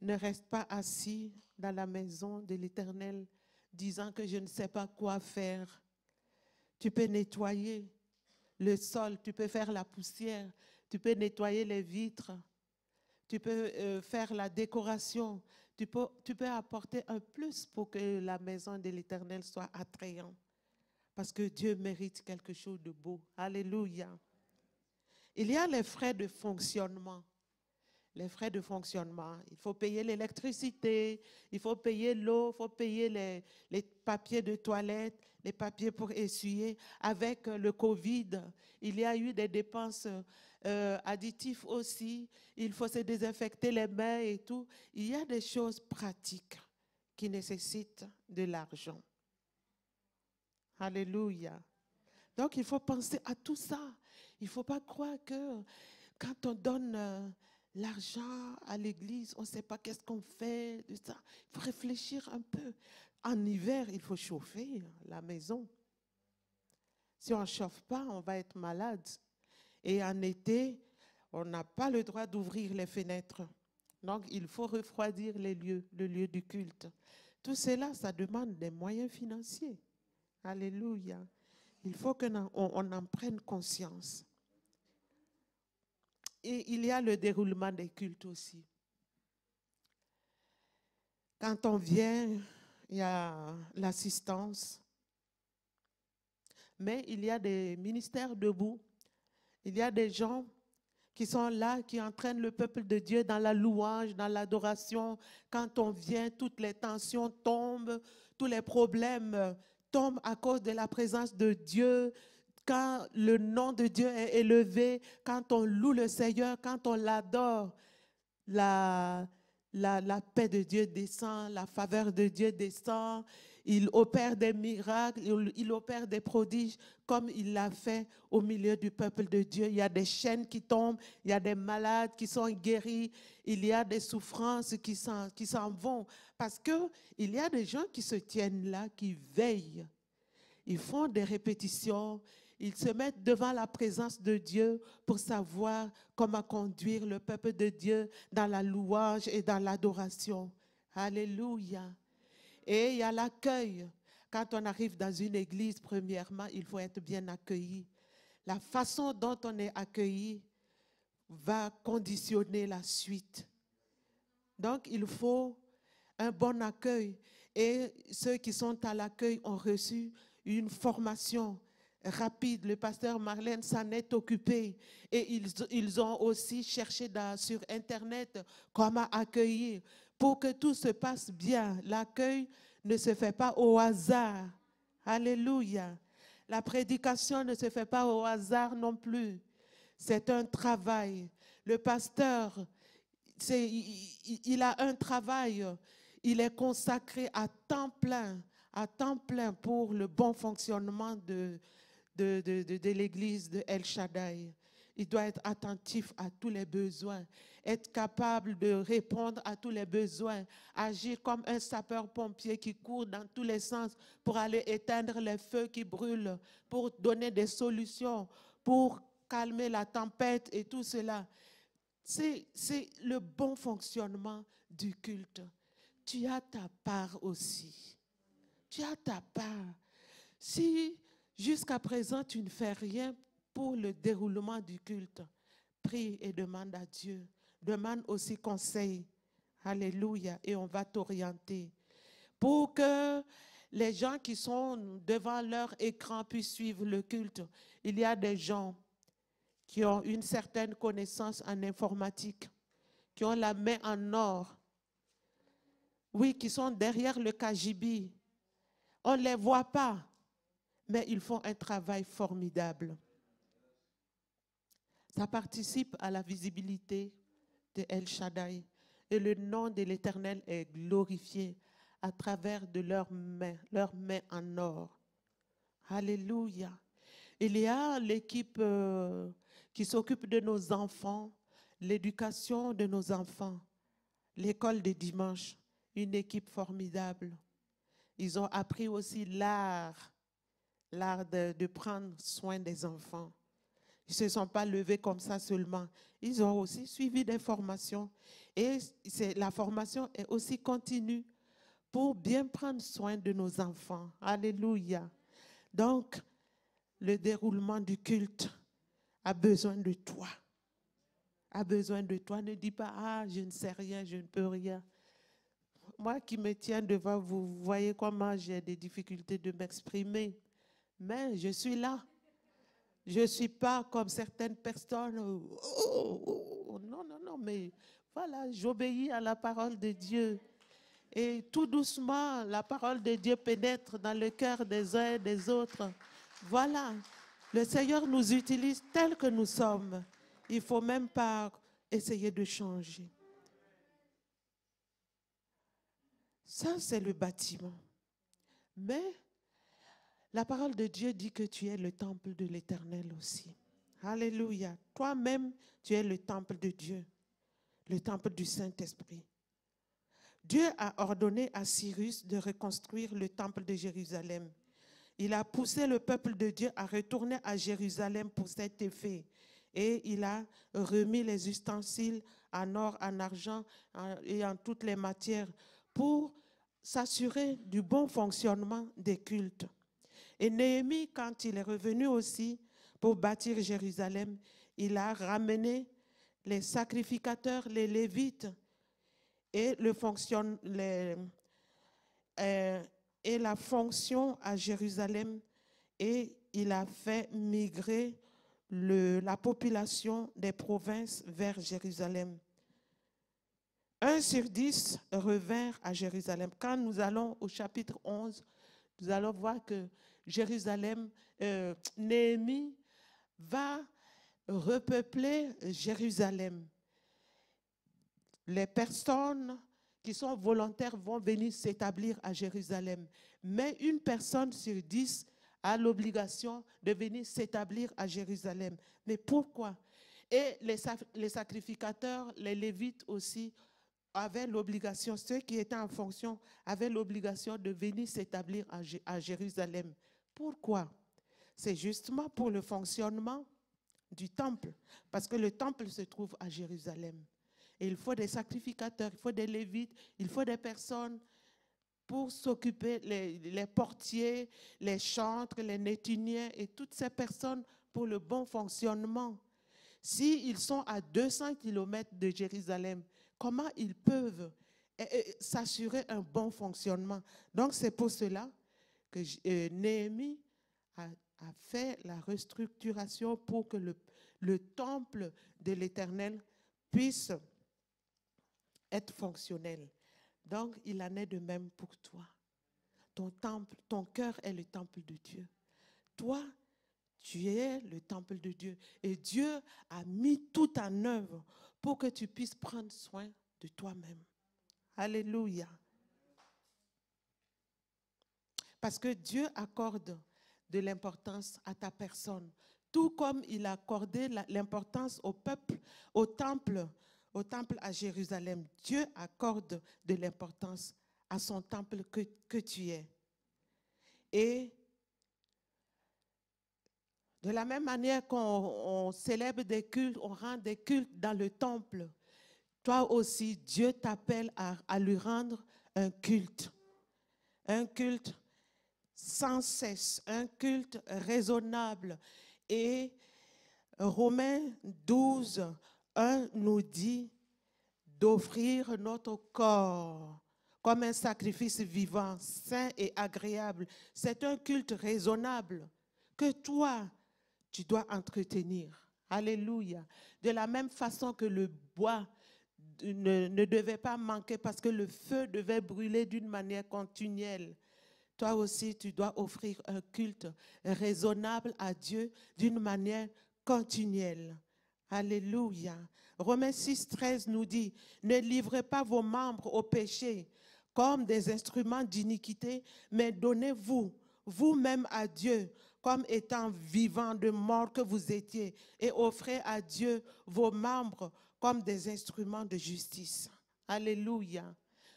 ne reste pas assis dans la maison de l'Éternel disant que je ne sais pas quoi faire. Tu peux nettoyer le sol, tu peux faire la poussière, tu peux nettoyer les vitres, tu peux faire la décoration, tu peux apporter un plus pour que la maison de l'Éternel soit attrayante. Parce que Dieu mérite quelque chose de beau. Alléluia. Il y a les frais de fonctionnement. Les frais de fonctionnement. Il faut payer l'électricité, il faut payer l'eau, il faut payer les papiers de toilette, les papiers pour essuyer. Avec le Covid, il y a eu des dépenses additives aussi. Il faut se désinfecter les mains et tout. Il y a des choses pratiques qui nécessitent de l'argent. Alléluia. Donc, il faut penser à tout ça. Il ne faut pas croire que quand on donne l'argent à l'église, on ne sait pas qu'est-ce qu'on fait de ça. Il faut réfléchir un peu. En hiver, il faut chauffer la maison. Si on ne chauffe pas, on va être malade. Et en été, on n'a pas le droit d'ouvrir les fenêtres. Donc, il faut refroidir les lieux, le lieu du culte. Tout cela, ça demande des moyens financiers. Alléluia. Il faut qu'on en prenne conscience. Et il y a le déroulement des cultes aussi. Quand on vient, il y a l'assistance. Mais il y a des ministères debout. Il y a des gens qui sont là, qui entraînent le peuple de Dieu dans la louange, dans l'adoration. Quand on vient, toutes les tensions tombent, tous les problèmes tombent à cause de la présence de Dieu. Quand le nom de Dieu est élevé, quand on loue le Seigneur, quand on l'adore, la paix de Dieu descend, la faveur de Dieu descend. Il opère des miracles, il opère des prodiges comme il l'a fait au milieu du peuple de Dieu. Il y a des chaînes qui tombent, il y a des malades qui sont guéris, il y a des souffrances qui s'en vont. Parce qu'il y a des gens qui se tiennent là, qui veillent. Ils font des répétitions, ils se mettent devant la présence de Dieu pour savoir comment conduire le peuple de Dieu dans la louange et dans l'adoration. Alléluia. Et il y a l'accueil. Quand on arrive dans une église, premièrement, il faut être bien accueilli. La façon dont on est accueilli va conditionner la suite. Donc, il faut un bon accueil. Et ceux qui sont à l'accueil ont reçu une formation rapide. Le pasteur Marlène s'en est occupé. Et ils ont aussi cherché sur Internet comment accueillir pour que tout se passe bien. L'accueil ne se fait pas au hasard. Alléluia. La prédication ne se fait pas au hasard non plus. C'est un travail. Le pasteur, il a un travail. Il est consacré à temps plein pour le bon fonctionnement de l'église de El Shaddai. Il doit être attentif à tous les besoins, être capable de répondre à tous les besoins, agir comme un sapeur-pompier qui court dans tous les sens pour aller éteindre les feux qui brûlent, pour donner des solutions, pour calmer la tempête et tout cela. C'est le bon fonctionnement du culte. Tu as ta part aussi. Tu as ta part. Si jusqu'à présent tu ne fais rien pour le déroulement du culte, prie et demande à Dieu. Demande aussi conseil. Alléluia. Et on va t'orienter. Pour que les gens qui sont devant leur écran puissent suivre le culte, il y a des gens qui ont une certaine connaissance en informatique, qui ont la main en or. Oui, qui sont derrière le KGB. On ne les voit pas, mais ils font un travail formidable. Ça participe à la visibilité de El Shaddai. Et le nom de l'Éternel est glorifié à travers de leurs mains en or. Alléluia. Il y a l'équipe qui s'occupe de nos enfants, l'éducation de nos enfants, l'école des dimanches, une équipe formidable. Ils ont appris aussi l'art de prendre soin des enfants. Ils ne se sont pas levés comme ça seulement. Ils ont aussi suivi des formations. Et la formation est aussi continue pour bien prendre soin de nos enfants. Alléluia. Donc, le déroulement du culte a besoin de toi. A besoin de toi. Ne dis pas, ah, je ne sais rien, je ne peux rien. Moi qui me tiens devant vous, vous voyez comment j'ai des difficultés de m'exprimer. Mais je suis là. Je ne suis pas comme certaines personnes. Non, mais voilà, j'obéis à la parole de Dieu. Et tout doucement, la parole de Dieu pénètre dans le cœur des uns et des autres. Voilà, le Seigneur nous utilise tels que nous sommes. Il ne faut même pas essayer de changer. Ça, c'est le bâtiment. Mais la parole de Dieu dit que tu es le temple de l'Éternel aussi. Alléluia. Toi-même, tu es le temple de Dieu, le temple du Saint-Esprit. Dieu a ordonné à Cyrus de reconstruire le temple de Jérusalem. Il a poussé le peuple de Dieu à retourner à Jérusalem pour cet effet. Et il a remis les ustensiles en or, en argent et en toutes les matières pour s'assurer du bon fonctionnement des cultes. Et Néhémie, quand il est revenu aussi pour bâtir Jérusalem, il a ramené les sacrificateurs, les Lévites et la fonction à Jérusalem, et il a fait migrer la population des provinces vers Jérusalem. 1 sur 10 revinrent à Jérusalem. Quand nous allons au chapitre 11, nous allons voir que Jérusalem, Néhémie va repeupler Jérusalem. Les personnes qui sont volontaires vont venir s'établir à Jérusalem. Mais une personne sur 10 a l'obligation de venir s'établir à Jérusalem. Mais pourquoi? Et les sacrificateurs, les Lévites aussi, avaient l'obligation, ceux qui étaient en fonction, avaient l'obligation de venir s'établir à Jérusalem. Pourquoi? C'est justement pour le fonctionnement du temple, parce que le temple se trouve à Jérusalem. Et il faut des sacrificateurs, il faut des Lévites, il faut des personnes pour s'occuper, les portiers, les chantres, les nétiniers et toutes ces personnes pour le bon fonctionnement. S'ils sont à 200 km de Jérusalem, comment ils peuvent et s'assurer un bon fonctionnement. Donc, c'est pour cela que Néhémie a fait la restructuration pour que le temple de l'Éternel puisse être fonctionnel. Donc, il en est de même pour toi. Ton temple, ton cœur est le temple de Dieu. Toi, tu es le temple de Dieu. Et Dieu a mis tout en œuvre pour que tu puisses prendre soin de toi-même. Alléluia. Parce que Dieu accorde de l'importance à ta personne. Tout comme il a accordé l'importance au peuple, au temple à Jérusalem. Dieu accorde de l'importance à son temple que tu es. Et de la même manière qu'on célèbre des cultes, on rend des cultes dans le temple, toi aussi, Dieu t'appelle à lui rendre un culte sans cesse, un culte raisonnable. Et Romains 12, 1 nous dit d'offrir notre corps comme un sacrifice vivant, sain et agréable. C'est un culte raisonnable que toi, tu dois entretenir. Alléluia. De la même façon que le bois ne devait pas manquer parce que le feu devait brûler d'une manière continuelle. Toi aussi, tu dois offrir un culte raisonnable à Dieu d'une manière continuelle. Alléluia. Romains 6, 13 nous dit, ne livrez pas vos membres au péché comme des instruments d'iniquité, mais donnez-vous vous-même à Dieu comme étant vivants de mort que vous étiez, et offrez à Dieu vos membres comme des instruments de justice. Alléluia.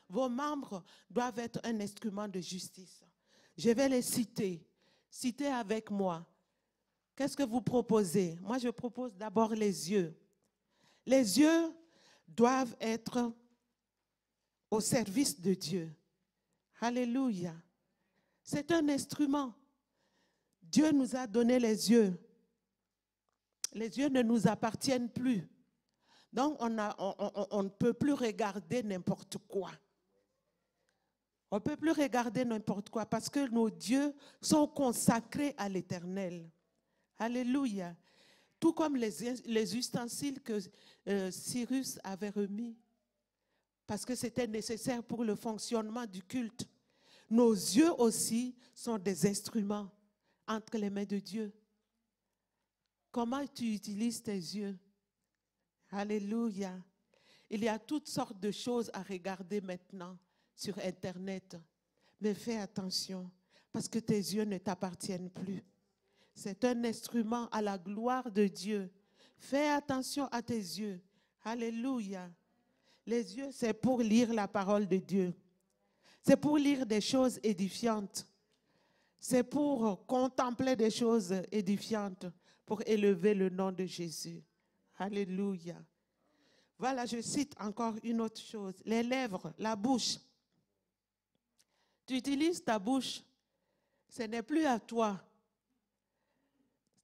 Vos membres doivent être un instrument de justice. Je vais les citer. Citez avec moi. Qu'est-ce que vous proposez? Moi, je propose d'abord les yeux. Les yeux doivent être au service de Dieu. Alléluia. C'est un instrument. Dieu nous a donné les yeux. Les yeux ne nous appartiennent plus. Donc, on ne peut plus regarder n'importe quoi. On ne peut plus regarder n'importe quoi parce que nos dieux sont consacrés à l'Éternel. Alléluia. Tout comme les ustensiles que Cyrus avait remis parce que c'était nécessaire pour le fonctionnement du culte. Nos yeux aussi sont des instruments entre les mains de Dieu. Comment tu utilises tes yeux? Alléluia. Il y a toutes sortes de choses à regarder maintenant sur Internet. Mais fais attention parce que tes yeux ne t'appartiennent plus. C'est un instrument à la gloire de Dieu. Fais attention à tes yeux. Alléluia. Les yeux, c'est pour lire la parole de Dieu. C'est pour lire des choses édifiantes. C'est pour contempler des choses édifiantes, pour élever le nom de Jésus. Alléluia. Voilà, je cite encore une autre chose. Les lèvres, la bouche. Tu utilises ta bouche. Ce n'est plus à toi.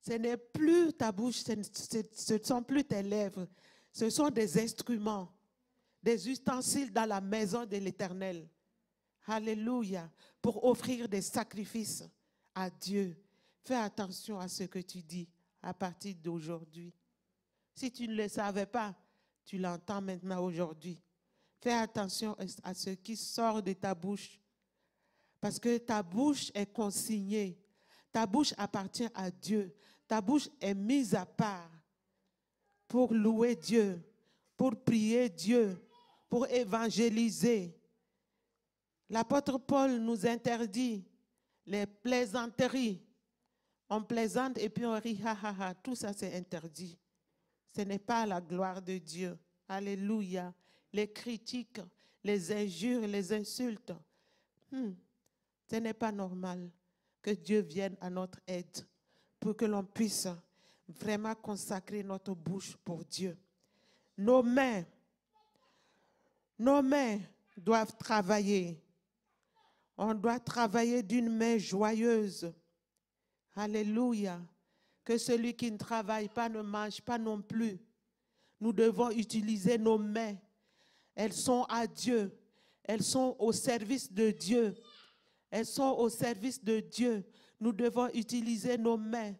Ce n'est plus ta bouche, ce ne sont plus tes lèvres. Ce sont des instruments, des ustensiles dans la maison de l'Éternel. Alléluia. Pour offrir des sacrifices à Dieu. Fais attention à ce que tu dis à partir d'aujourd'hui. Si tu ne le savais pas, tu l'entends maintenant aujourd'hui. Fais attention à ce qui sort de ta bouche. Parce que ta bouche est consignée. Ta bouche appartient à Dieu. Ta bouche est mise à part pour louer Dieu, pour prier Dieu, pour évangéliser. L'apôtre Paul nous interdit les plaisanteries. On plaisante et puis on rit, ha ha ha. Tout ça c'est interdit. Ce n'est pas la gloire de Dieu. Alléluia. Les critiques, les injures, les insultes. Ce n'est pas normal que Dieu vienne à notre aide pour que l'on puisse vraiment consacrer notre bouche pour Dieu. Nos mains doivent travailler. On doit travailler d'une main joyeuse. Alléluia. Que celui qui ne travaille pas ne mange pas non plus. Nous devons utiliser nos mains. Elles sont à Dieu. elles sont au service de Dieu. Elles sont au service de Dieu. Nous devons utiliser nos mains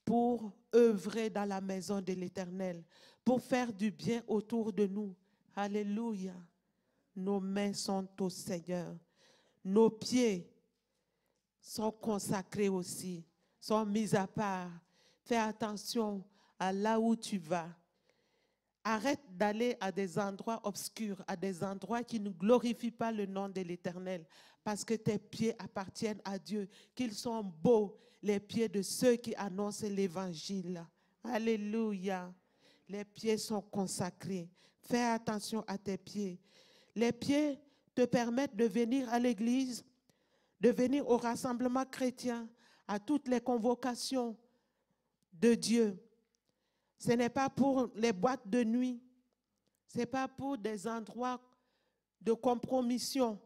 pour œuvrer dans la maison de l'Éternel, pour faire du bien autour de nous. Alléluia. Nos mains sont au Seigneur. Nos pieds sont consacrés aussi, sont mis à part. Fais attention à là où tu vas. Arrête d'aller à des endroits obscurs, à des endroits qui ne glorifient pas le nom de l'Éternel, parce que tes pieds appartiennent à Dieu, qu'ils sont beaux, les pieds de ceux qui annoncent l'Évangile. Alléluia. Les pieds sont consacrés. Fais attention à tes pieds. Les pieds te permettent de venir à l'église, de venir au rassemblement chrétien, à toutes les convocations de Dieu. Ce n'est pas pour les boîtes de nuit. Ce n'est pas pour des endroits de compromission.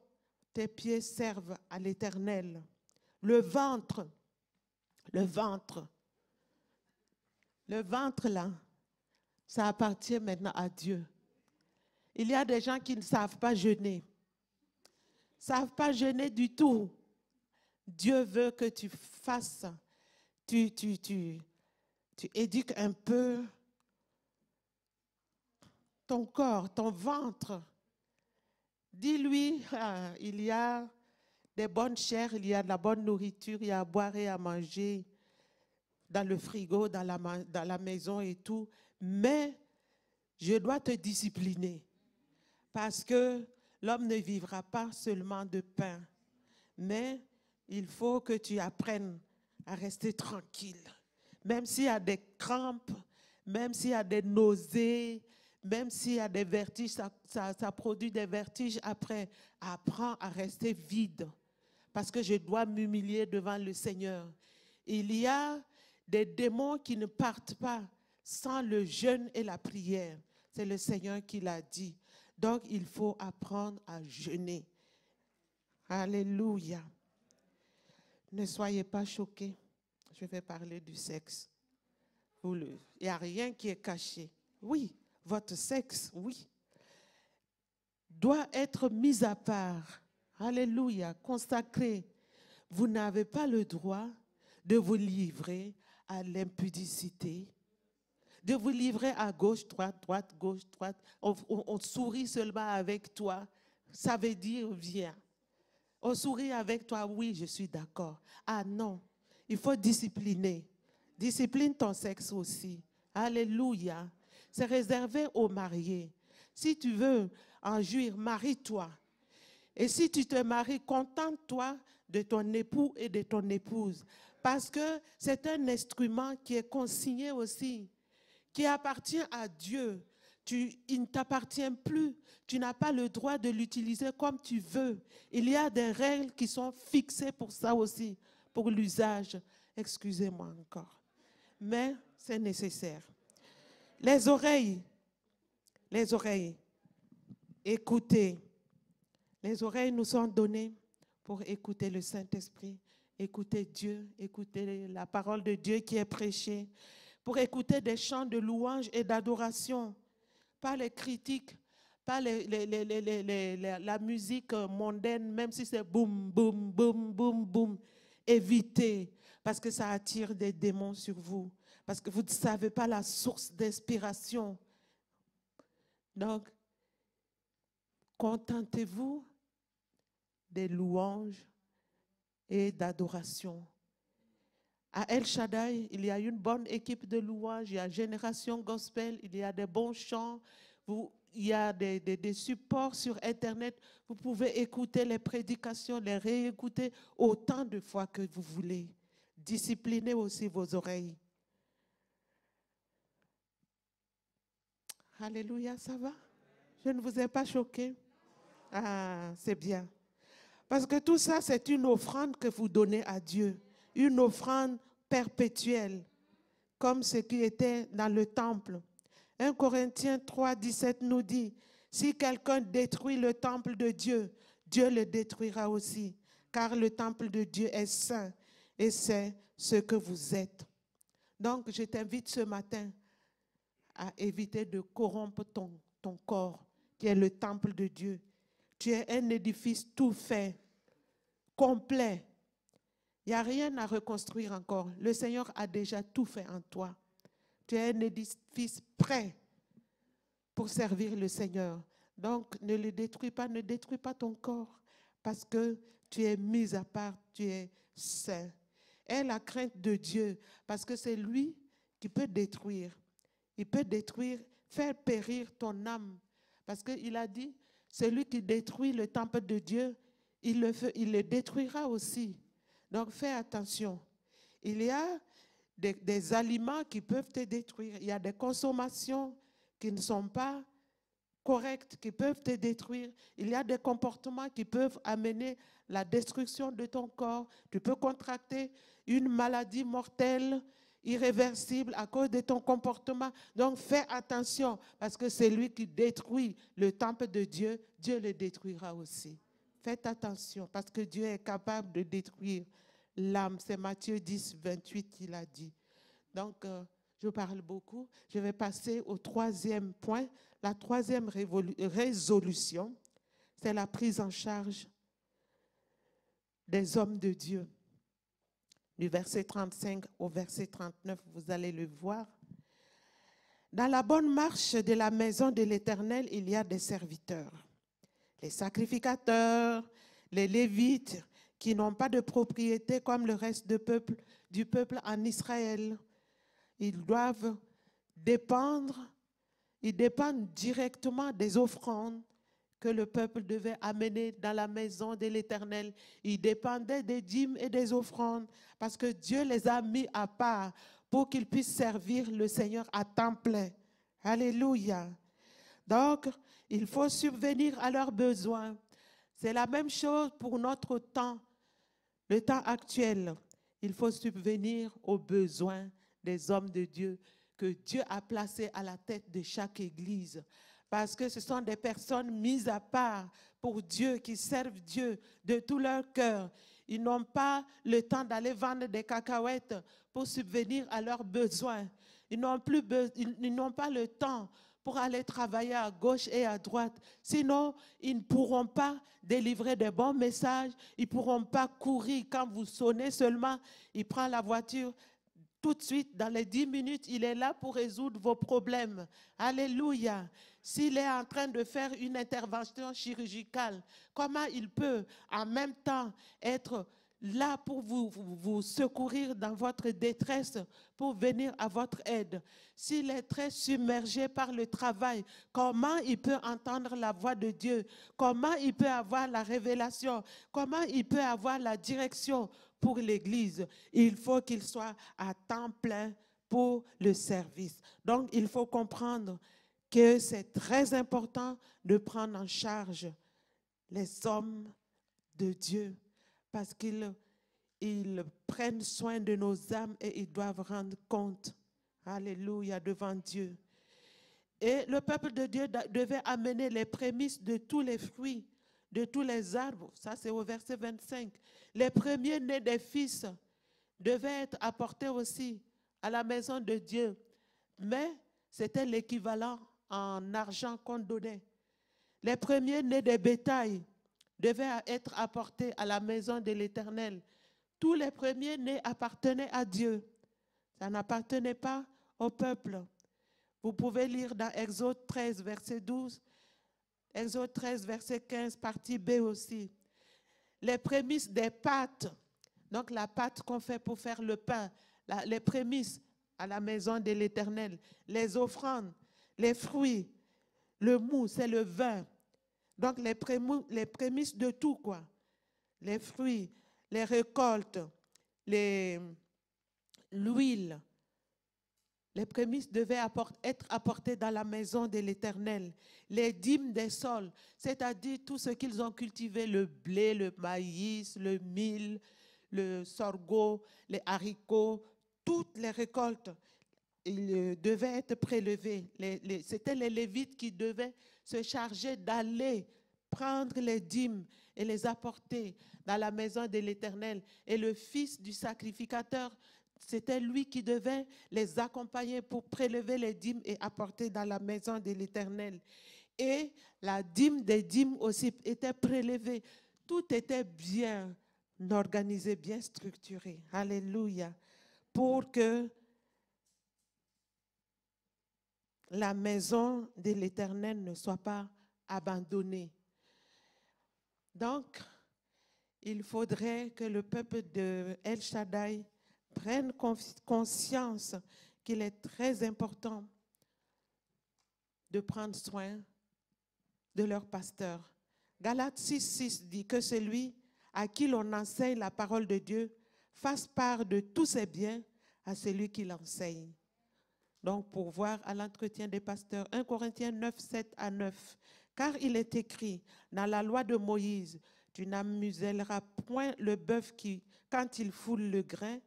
Tes pieds servent à l'Éternel. Le ventre là, ça appartient maintenant à Dieu. Il y a des gens qui ne savent pas jeûner. Ne savent pas jeûner du tout. Dieu veut que tu fasses, tu éduques un peu ton corps, ton ventre. Dis-lui, il y a des bonnes chairs, il y a de la bonne nourriture, il y a à boire et à manger dans le frigo, dans la maison et tout. Mais je dois te discipliner parce que l'homme ne vivra pas seulement de pain. Mais il faut que tu apprennes à rester tranquille. Même s'il y a des crampes, même s'il y a des nausées, même s'il y a des vertiges, ça produit des vertiges après. Apprends à rester vide parce que je dois m'humilier devant le Seigneur. Il y a des démons qui ne partent pas sans le jeûne et la prière. C'est le Seigneur qui l'a dit. Donc, il faut apprendre à jeûner. Alléluia. Ne soyez pas choqués. Je vais parler du sexe. Il n'y a rien qui est caché. Oui, votre sexe, oui, doit être mis à part. Alléluia, consacré. Vous n'avez pas le droit de vous livrer à l'impudicité, de vous livrer à gauche, droite, gauche, droite. On sourit seulement avec toi. Ça veut dire viens. On sourit avec toi, oui, je suis d'accord. Ah non, il faut discipliner. Discipline ton sexe aussi. Alléluia. C'est réservé aux mariés. Si tu veux en jouir, marie-toi. Et si tu te maries, contente-toi de ton époux et de ton épouse. Parce que c'est un instrument qui est consigné aussi, qui appartient à Dieu. Il ne t'appartient plus. Tu n'as pas le droit de l'utiliser comme tu veux. Il y a des règles qui sont fixées pour ça aussi, pour l'usage. Excusez-moi encore. Mais c'est nécessaire. Les oreilles. Écoutez. Les oreilles nous sont données pour écouter le Saint-Esprit, écouter Dieu, écouter la parole de Dieu qui est prêchée, pour écouter des chants de louange et d'adoration, pas les critiques, pas la musique mondaine, même si c'est boum, boum, boum, boum, boum. Évitez, parce que ça attire des démons sur vous, parce que vous ne savez pas la source d'inspiration. Donc, contentez-vous des louanges et d'adoration. À El Shaddai, il y a une bonne équipe de louanges, il y a Génération Gospel, il y a des bons chants, il y a des supports sur Internet. Vous pouvez écouter les prédications, les réécouter autant de fois que vous voulez. Disciplinez aussi vos oreilles. Alléluia, ça va? Je ne vous ai pas choqué? Ah, c'est bien. Parce que tout ça, c'est une offrande que vous donnez à Dieu. Une offrande perpétuelle, comme ce qui était dans le temple. 1 Corinthiens 3, 17 nous dit, si quelqu'un détruit le temple de Dieu, Dieu le détruira aussi, car le temple de Dieu est saint et c'est ce que vous êtes. Donc, je t'invite ce matin à éviter de corrompre ton corps, qui est le temple de Dieu. Tu es un édifice tout fait, complet. Il n'y a rien à reconstruire encore. Le Seigneur a déjà tout fait en toi. Tu es un édifice prêt pour servir le Seigneur. Donc, ne le détruis pas, ne détruis pas ton corps parce que tu es mis à part, tu es saint. Aie la crainte de Dieu parce que c'est lui qui peut détruire. Il peut détruire, faire périr ton âme. Parce qu'il a dit, celui qui détruit le temple de Dieu, il le détruira aussi. Donc, fais attention. Il y a des aliments qui peuvent te détruire. Il y a des consommations qui ne sont pas correctes, qui peuvent te détruire. Il y a des comportements qui peuvent amener la destruction de ton corps. Tu peux contracter une maladie mortelle, irréversible à cause de ton comportement. Donc, fais attention parce que c'est lui qui détruit le temple de Dieu, Dieu le détruira aussi. Faites attention parce que Dieu est capable de détruire l'âme. C'est Matthieu 10, 28 qu'il a dit. Donc, je parle beaucoup. Je vais passer au troisième point. La troisième résolution, c'est la prise en charge des hommes de Dieu. Du verset 35 au verset 39, vous allez le voir. Dans la bonne marche de la maison de l'Éternel, il y a des serviteurs. Les sacrificateurs, les Lévites, qui n'ont pas de propriété comme le reste du peuple en Israël. Ils doivent dépendre, ils dépendent directement des offrandes que le peuple devait amener dans la maison de l'Éternel. Ils dépendaient des dîmes et des offrandes parce que Dieu les a mis à part pour qu'ils puissent servir le Seigneur à temps plein. Alléluia. Donc, il faut subvenir à leurs besoins. C'est la même chose pour notre temps, le temps actuel. Il faut subvenir aux besoins des hommes de Dieu que Dieu a placés à la tête de chaque église. Parce que ce sont des personnes mises à part pour Dieu, qui servent Dieu de tout leur cœur. Ils n'ont pas le temps d'aller vendre des cacahuètes pour subvenir à leurs besoins. Ils n'ont pas le temps pour aller travailler à gauche et à droite. Sinon, ils ne pourront pas délivrer de bons messages. Ils ne pourront pas courir quand vous sonnez seulement. Il prend la voiture. Tout de suite, dans les 10 minutes, il est là pour résoudre vos problèmes. Alléluia. S'il est en train de faire une intervention chirurgicale, comment il peut en même temps être là pour vous secourir dans votre détresse, pour venir à votre aide? S'il est très submergé par le travail, comment il peut entendre la voix de Dieu? Comment il peut avoir la révélation? Comment il peut avoir la direction pour l'Église? Il faut qu'il soit à temps plein pour le service. Donc, il faut comprendre que c'est très important de prendre en charge les hommes de Dieu parce qu'ils prennent soin de nos âmes et ils doivent rendre compte, alléluia, devant Dieu. Et le peuple de Dieu devait amener les prémices de tous les fruits, de tous les arbres. Ça, c'est au verset 25. Les premiers-nés des fils devaient être apportés aussi à la maison de Dieu. Mais c'était l'équivalent en argent qu'on donnait. Les premiers-nés des bétails devaient être apportés à la maison de l'Éternel. Tous les premiers-nés appartenaient à Dieu. Ça n'appartenait pas au peuple. Vous pouvez lire dans Exode 13, verset 12, Exode 13, verset 15, partie B aussi. Les prémices des pâtes, donc la pâte qu'on fait pour faire le pain, les prémices à la maison de l'Éternel, les offrandes, les fruits, le mou, c'est le vin. Donc les prémices de tout, quoi. Les fruits, les récoltes, l'huile. Les prémices devaient être apportées dans la maison de l'Éternel. Les dîmes des sols, c'est-à-dire tout ce qu'ils ont cultivé, le blé, le maïs, le mil, le sorgho, les haricots, toutes les récoltes, ils devaient être prélevés. C'était les Lévites qui devaient se charger d'aller prendre les dîmes et les apporter dans la maison de l'Éternel. Et le fils du sacrificateur, c'était lui qui devait les accompagner pour prélever les dîmes et apporter dans la maison de l'Éternel. et la dîme des dîmes aussi était prélevée. Tout était bien organisé, bien structuré. Alléluia. Pour que la maison de l'Éternel ne soit pas abandonnée. Donc, il faudrait que le peuple de El Shaddai prenne conscience qu'il est très important de prendre soin de leur pasteur. Galates 6,6 dit que celui à qui l'on enseigne la parole de Dieu fasse part de tous ses biens à celui qui l'enseigne. Donc, pour voir à l'entretien des pasteurs, 1 Corinthiens 9, 7 à 9. Car il est écrit dans la loi de Moïse, tu n'amuselleras point le bœuf qui, quand il foule le grain,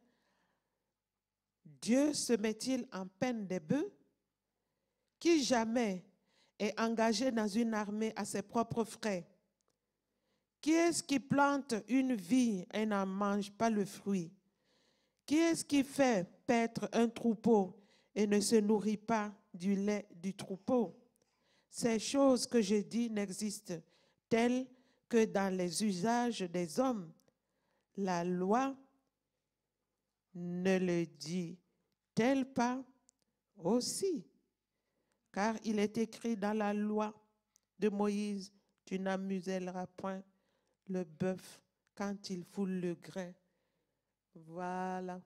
Dieu se met-il en peine des bœufs? Qui jamais est engagé dans une armée à ses propres frais? Qui est-ce qui plante une vigne et n'en mange pas le fruit? Qui est-ce qui fait paître un troupeau et ne se nourrit pas du lait du troupeau? Ces choses que je dis n'existent telles que dans les usages des hommes. La loi ne le dit-elle pas aussi? Car il est écrit dans la loi de Moïse, tu n'amuselleras point le bœuf quand il foule le grain. Voilà.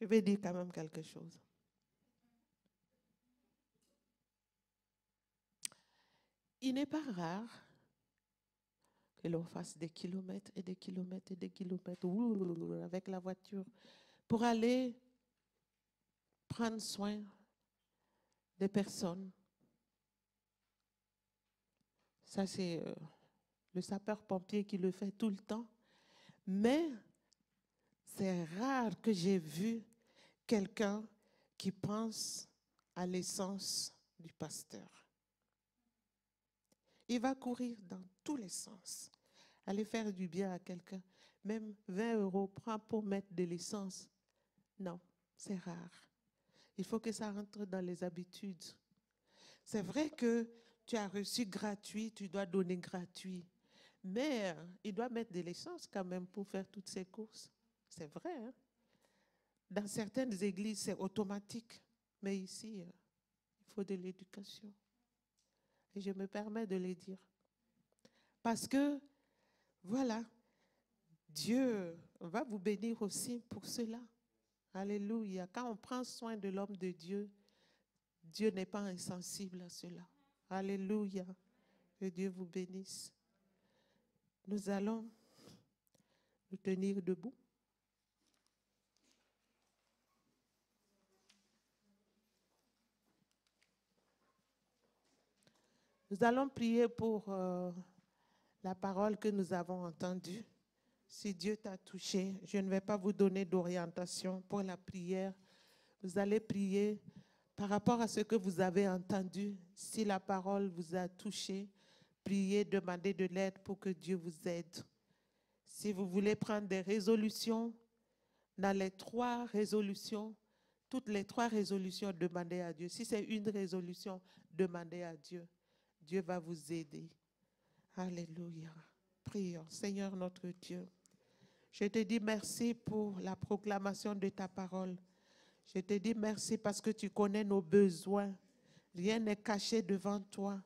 Je vais dire quand même quelque chose. Il n'est pas rare que l'on fasse des kilomètres et des kilomètres et des kilomètres avec la voiture pour aller prendre soin des personnes. Ça, c'est le sapeur-pompier qui le fait tout le temps. Mais c'est rare que j'ai vu quelqu'un qui pense à l'essence du pasteur. Il va courir dans tous les sens, aller faire du bien à quelqu'un. Même 20 € prend pour mettre de l'essence. Non, c'est rare. Il faut que ça rentre dans les habitudes. C'est vrai que tu as reçu gratuit, tu dois donner gratuit. Mais il doit mettre de l'essence quand même pour faire toutes ces courses. C'est vrai, hein? Dans certaines églises, c'est automatique. Mais ici, il faut de l'éducation. Et je me permets de le dire. Parce que, voilà, Dieu va vous bénir aussi pour cela. Alléluia. Quand on prend soin de l'homme de Dieu, Dieu n'est pas insensible à cela. Alléluia. Que Dieu vous bénisse. Nous allons nous tenir debout. Nous allons prier pour la parole que nous avons entendue. Si Dieu t'a touché, je ne vais pas vous donner d'orientation pour la prière. Vous allez prier par rapport à ce que vous avez entendu. Si la parole vous a touché, priez, demandez de l'aide pour que Dieu vous aide. Si vous voulez prendre des résolutions, dans les 3 résolutions, toutes les 3 résolutions, demandez à Dieu. Si c'est une résolution, demandez à Dieu. Dieu va vous aider. Alléluia. Prions. Seigneur notre Dieu, je te dis merci pour la proclamation de ta parole. Je te dis merci parce que tu connais nos besoins. Rien n'est caché devant toi.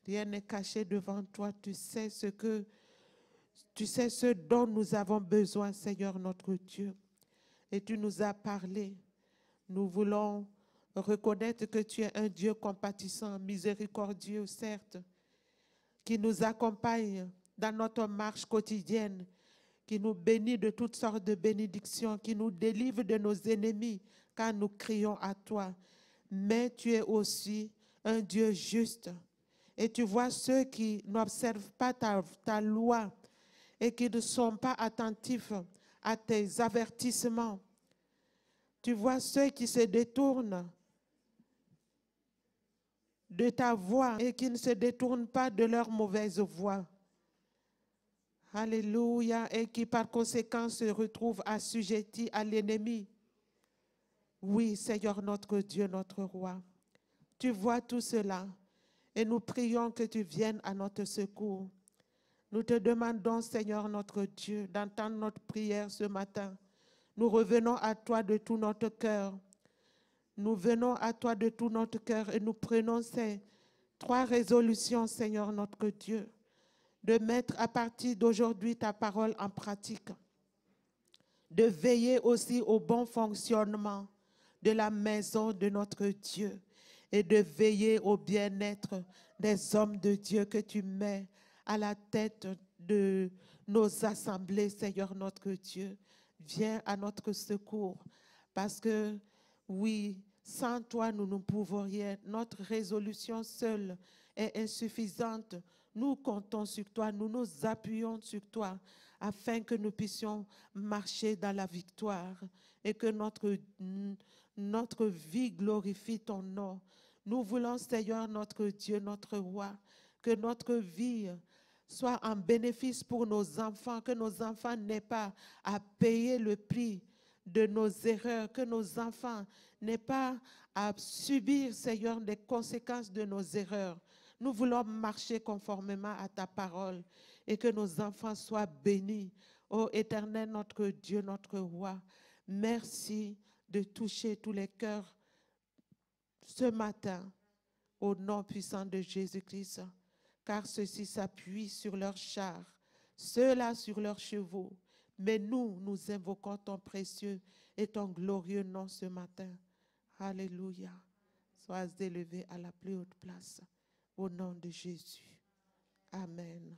Rien n'est caché devant toi. Tu sais ce dont nous avons besoin, Seigneur notre Dieu. Et tu nous as parlé. Nous voulons reconnaître que tu es un Dieu compatissant, miséricordieux, certes, qui nous accompagne dans notre marche quotidienne, qui nous bénit de toutes sortes de bénédictions, qui nous délivre de nos ennemis quand nous crions à toi. Mais tu es aussi un Dieu juste. Et tu vois ceux qui n'observent pas ta loi et qui ne sont pas attentifs à tes avertissements. Tu vois ceux qui se détournent de ta voix et qui ne se détournent pas de leur mauvaise voie. Alléluia. Et qui par conséquent se retrouvent assujettis à l'ennemi. Oui, Seigneur notre Dieu, notre roi, tu vois tout cela et nous prions que tu viennes à notre secours. Nous te demandons, Seigneur notre Dieu, d'entendre notre prière ce matin. Nous revenons à toi de tout notre cœur. Nous venons à toi de tout notre cœur et nous prenons ces 3 résolutions, Seigneur notre Dieu, de mettre à partir d'aujourd'hui ta parole en pratique, de veiller aussi au bon fonctionnement de la maison de notre Dieu et de veiller au bien-être des hommes de Dieu que tu mets à la tête de nos assemblées, Seigneur notre Dieu. Viens à notre secours parce que, oui, sans toi, nous ne pouvons rien. Notre résolution seule est insuffisante. Nous comptons sur toi, nous nous appuyons sur toi afin que nous puissions marcher dans la victoire et que notre vie glorifie ton nom. Nous voulons, Seigneur, notre Dieu, notre roi, que notre vie soit en bénéfice pour nos enfants, que nos enfants n'aient pas à payer le prix de nos erreurs, que nos enfants n'aient pas à subir, Seigneur, les conséquences de nos erreurs. Nous voulons marcher conformément à ta parole et que nos enfants soient bénis. Ô Éternel, notre Dieu, notre roi, merci de toucher tous les cœurs ce matin au nom puissant de Jésus-Christ, car ceux-ci s'appuient sur leurs chars, ceux-là sur leurs chevaux. Mais nous, nous invoquons ton précieux et ton glorieux nom ce matin. Alléluia. Sois élevé à la plus haute place. Au nom de Jésus. Amen.